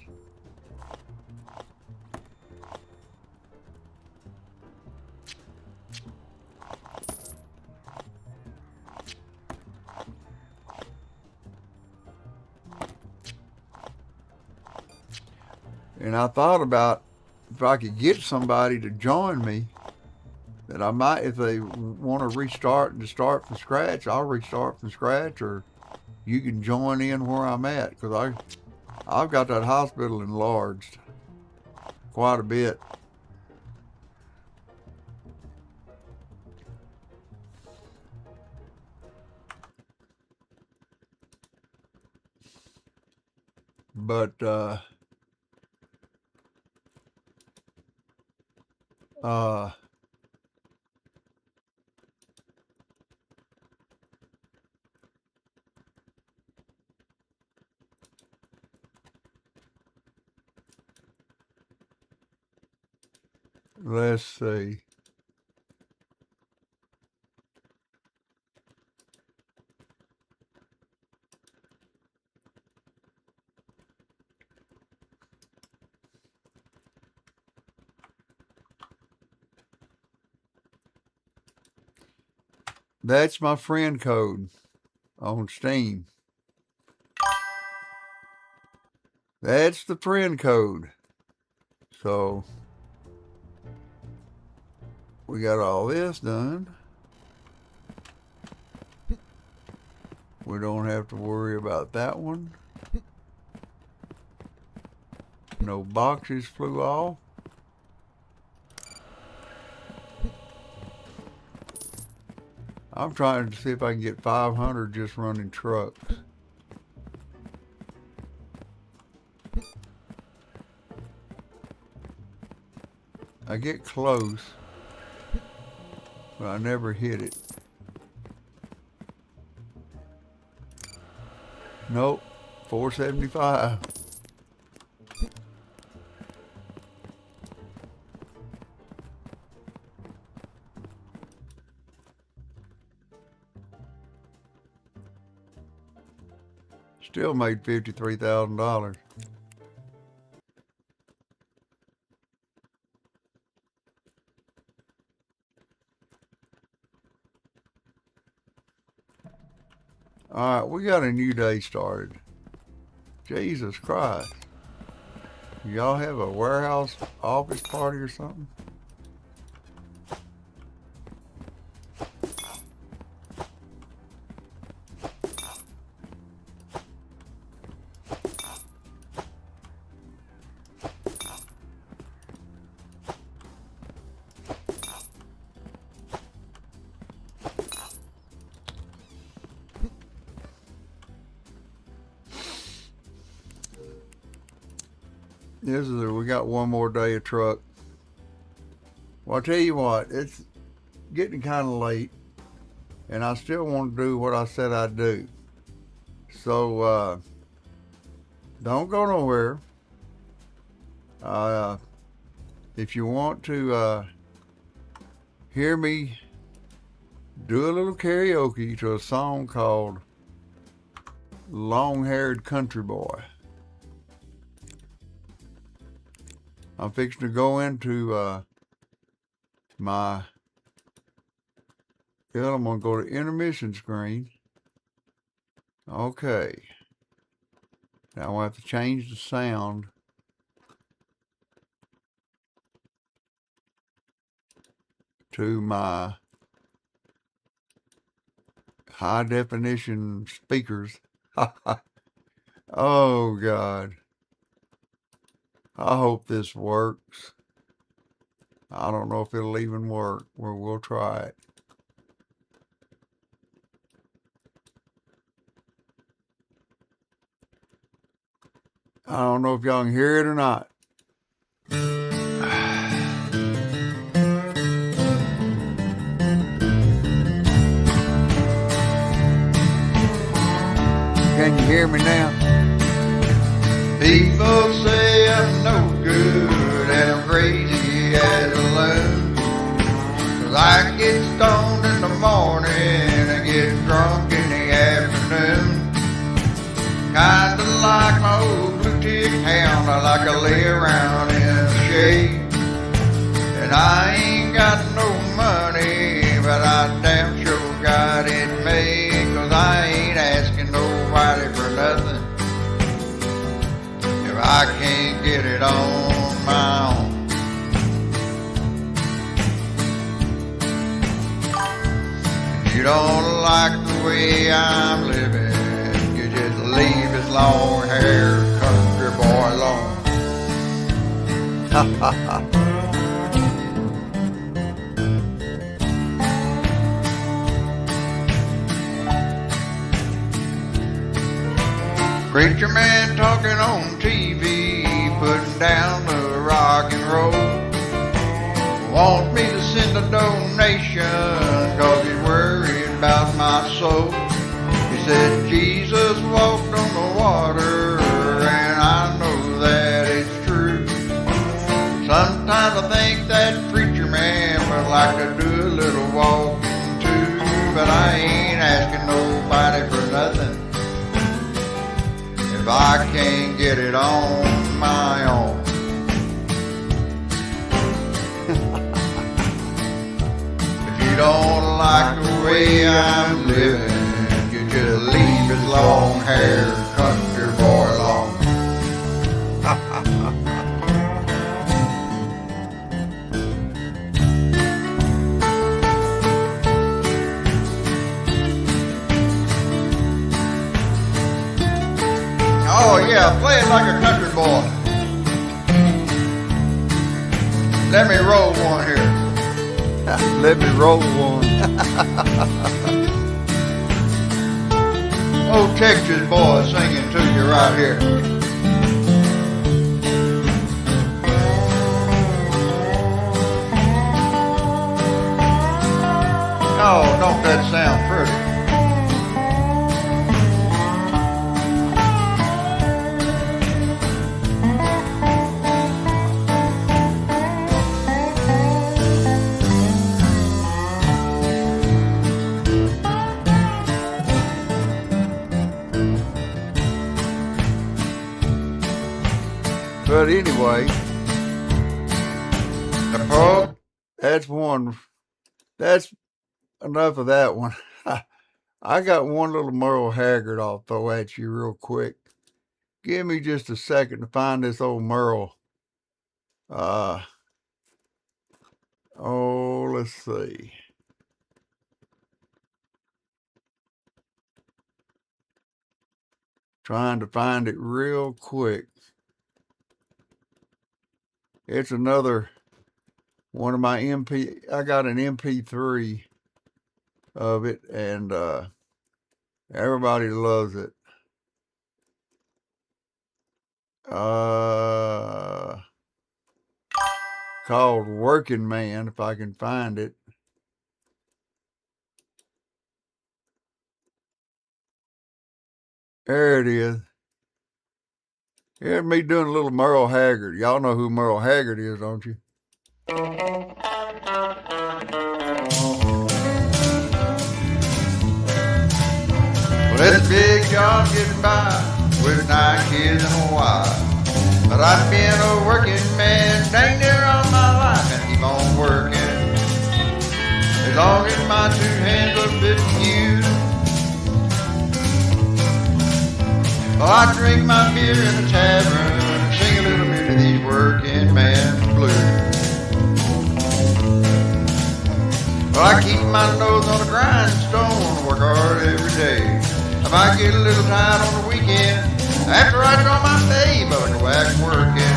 And I thought about if I could get somebody to join me, that I might, if they want to restart and start from scratch, I'll restart from scratch, or you can join in where I'm at, because I've got that hospital enlarged quite a bit. But let's see. That's my friend code on Steam. That's the friend code. So we got all this done. We don't have to worry about that one. No boxes flew off. I'm trying to see if I can get 500 just running trucks. I get close, but I never hit it. Nope, 475. Still made $53,000. All right, we got a new day started. Jesus Christ. Y'all have a warehouse office party or something? We got one more day of truck. Well, I'll tell you what, it's getting kind of late, and I still want to do what I said I'd do. So, don't go nowhere. If you want to hear me do a little karaoke to a song called Long-Haired Country Boy, I'm fixing to go into my, I'm going to go to intermission screen. Okay. Now I have to change the sound to my high definition speakers. Oh, God. I hope this works. I don't know if it'll even work. We'll try it. I don't know if y'all can hear it or not. Can you hear me now? People say I'm no good and I'm crazy as a loon. 'Cause I get stoned in the morning and get drunk in the afternoon. Kinda like my old blue tick hound, I like to lay around in the shade. And I ain't got no money, but I damn sure got it made. 'Cause I ain't asking nobody for nothing if I can't get it on my own. If you don't like the way I'm living, you just leave his long hair country boy alone. Ha ha ha. Preacher man talking on TV, putting down the rock and roll. Want me to send a donation, 'cause he's worried about my soul. He said Jesus walked on the water, and I know that it's true. Sometimes I think that preacher man would like to do a little walking too. But I ain't asking nobody for nothing if I can't get it on my own. If you don't like the way I'm living, you just leave his long hair country boy alone. Oh yeah, play it like a country boy. Let me roll one here. Let me roll one. Old Texas boy singing to you right here. Oh, don't that sound pretty? But anyway, The pub. that's one. That's enough of that one. I got one little Merle Haggard I'll throw at you real quick. Give me just a second to find this old Merle. Let's see. Trying to find it real quick. It's another one of my MP. I got an MP3 of it, and everybody loves it. Called Working Man, if I can find it. There it is. Here's me doing a little Merle Haggard. Y'all know who Merle Haggard is, don't you? Well, it's a big job getting by with 9 kids and a wife. But I've been a working man dang near all my life and keep on working as long as my 2 hands are fit to use. Well, I drink my beer in a tavern and sing a little bit of these working man blues. Well, I keep my nose on a grindstone, work hard every day. I might get a little tired on the weekend after I draw my pay, but I go back working.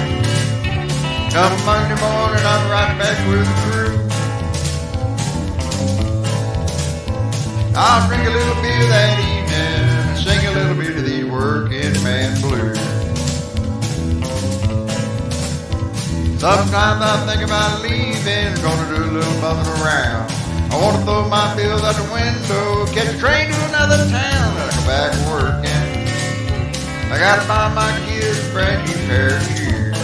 Come Monday morning, I'm right back with the crew. I'll drink a little beer that evening and sing a little bit of the working man blues. Sometimes I think about leaving, gonna do a little bumming around. I wanna throw my bills out the window, catch a train to another town, and I go back working. I gotta buy my kids a brand new pair of shoes.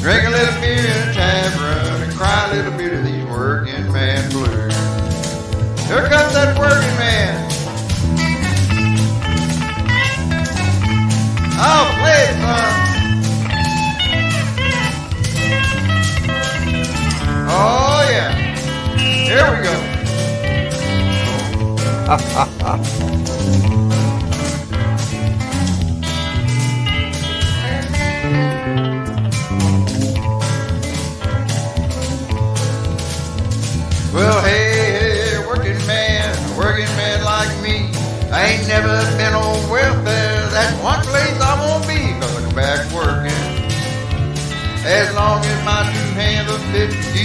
Drink a little beer in a tavern and cry a little bit of these working man blues. Here comes that working man. Oh, play it, son. Oh, yeah. Here we go. Well, hey, working man like me. I ain't never been on welfare. That's one place I won't be, 'cause I go back working. As long as my two hands are fit to do.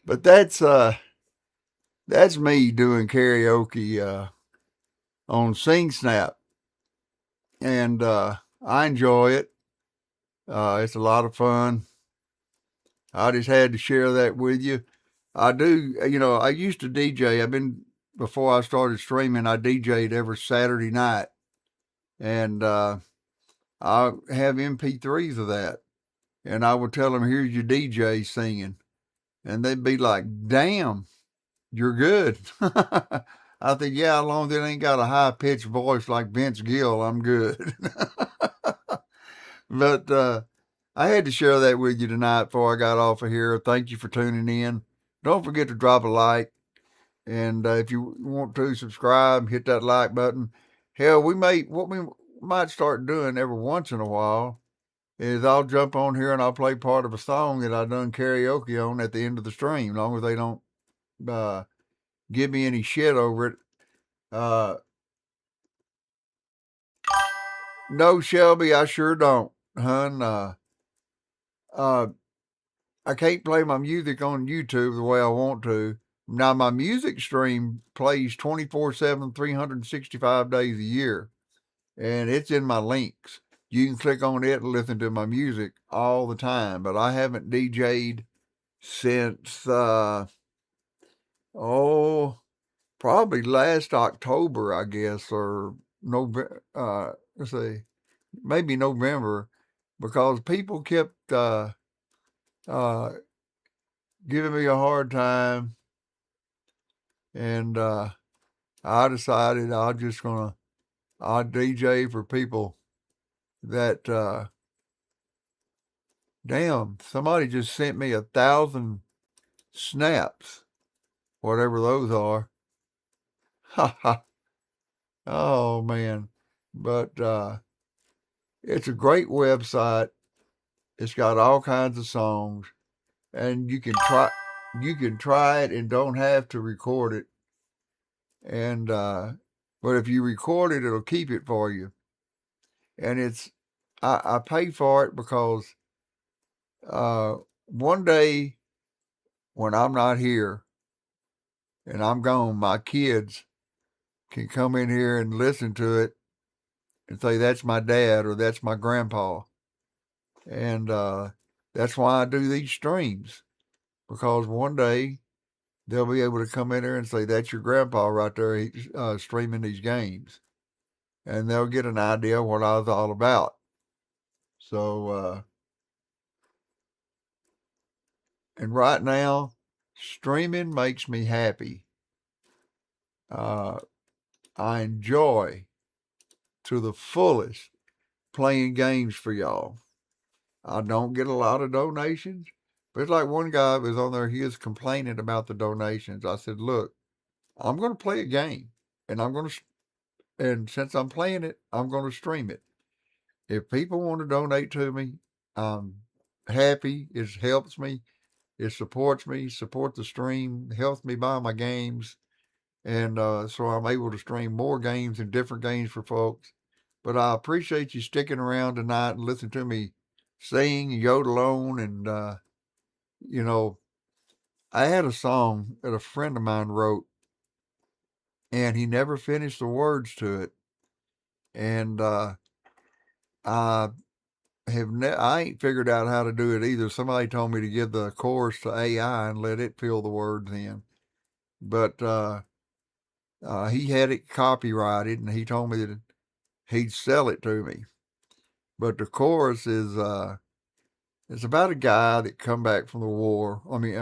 But that's me doing karaoke on Sing Snap, and I enjoy it. It's a lot of fun. I just had to share that with you. I do, I used to DJ. Before I started streaming, I DJ'd every Saturday night, and I have MP3s of that, and I would tell them, "Here's your DJ singing," and they'd be like, "Damn, you're good." I think, yeah, as long as it ain't got a high pitched voice like Vince Gill, I'm good. But I had to share that with you tonight before I got off of here. Thank you for tuning in. Don't forget to drop a like. And if you want to subscribe, hit that like button. Hell, what we might start doing every once in a while is I'll jump on here and I'll play part of a song that I done karaoke on at the end of the stream, as long as they don't give me any shit over it. No, Shelby, I sure don't, hun. I can't play my music on YouTube the way I want to. Now, my music stream plays 24/7, 365 days a year, and it's in my links. You can click on it and listen to my music all the time, but I haven't DJ'd since, probably last October, I guess, or November, let's see, maybe November, because people kept giving me a hard time, and I decided I'll DJ for people that damn, somebody just sent me 1,000 snaps, whatever those are. Ha ha. Oh man. But it's a great website. It's got all kinds of songs, and you can try it and don't have to record it. And but if you record it, it'll keep it for you. And I pay for it because one day when I'm not here and I'm gone, my kids can come in here and listen to it and say, "That's my dad," or "That's my grandpa." And that's why I do these streams, because one day they'll be able to come in here and say, "That's your grandpa right there, he's streaming these games." And they'll get an idea of what I was all about. So, and right now, streaming makes me happy. I enjoy to the fullest playing games for y'all. I don't get a lot of donations, but it's like one guy was on there, he was complaining about the donations. I said, "Look, I'm going to play a game, and and since I'm playing it, I'm going to stream it. If people want to donate to me, I'm happy. It helps me. It supports me, support the stream, helps me buy my games, and so I'm able to stream more games and different games for folks. But I appreciate you sticking around tonight and listening to me sing, yodel on, and you know, I had a song that a friend of mine wrote, and he never finished the words to it, and I I ain't figured out how to do it either. Somebody told me to give the chorus to AI and let it fill the words in, but he had it copyrighted, and he told me that he'd sell it to me. But the chorus is it's about a guy that come back from the war. I mean,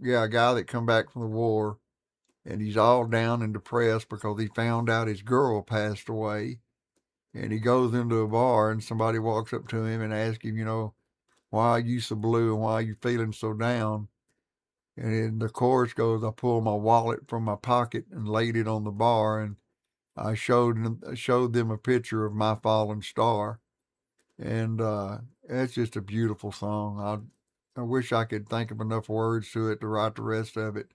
yeah, a guy that come back from the war, and he's all down and depressed because he found out his girl passed away. And he goes into a bar, and somebody walks up to him and asks him, why are you so blue and why are you feeling so down? And then the chorus goes, I pulled my wallet from my pocket and laid it on the bar, and I showed them a picture of my fallen star. And it's just a beautiful song. I wish I could think of enough words to it to write the rest of it.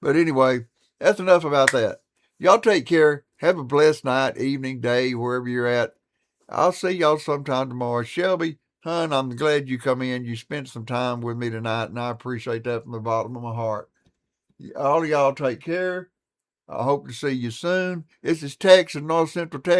But anyway, that's enough about that. Y'all take care. Have a blessed night, evening, day, wherever you're at. I'll see y'all sometime tomorrow. Shelby, hon, I'm glad you come in. You spent some time with me tonight, and I appreciate that from the bottom of my heart. All of y'all take care. I hope to see you soon. This is Texas, North Central Texas.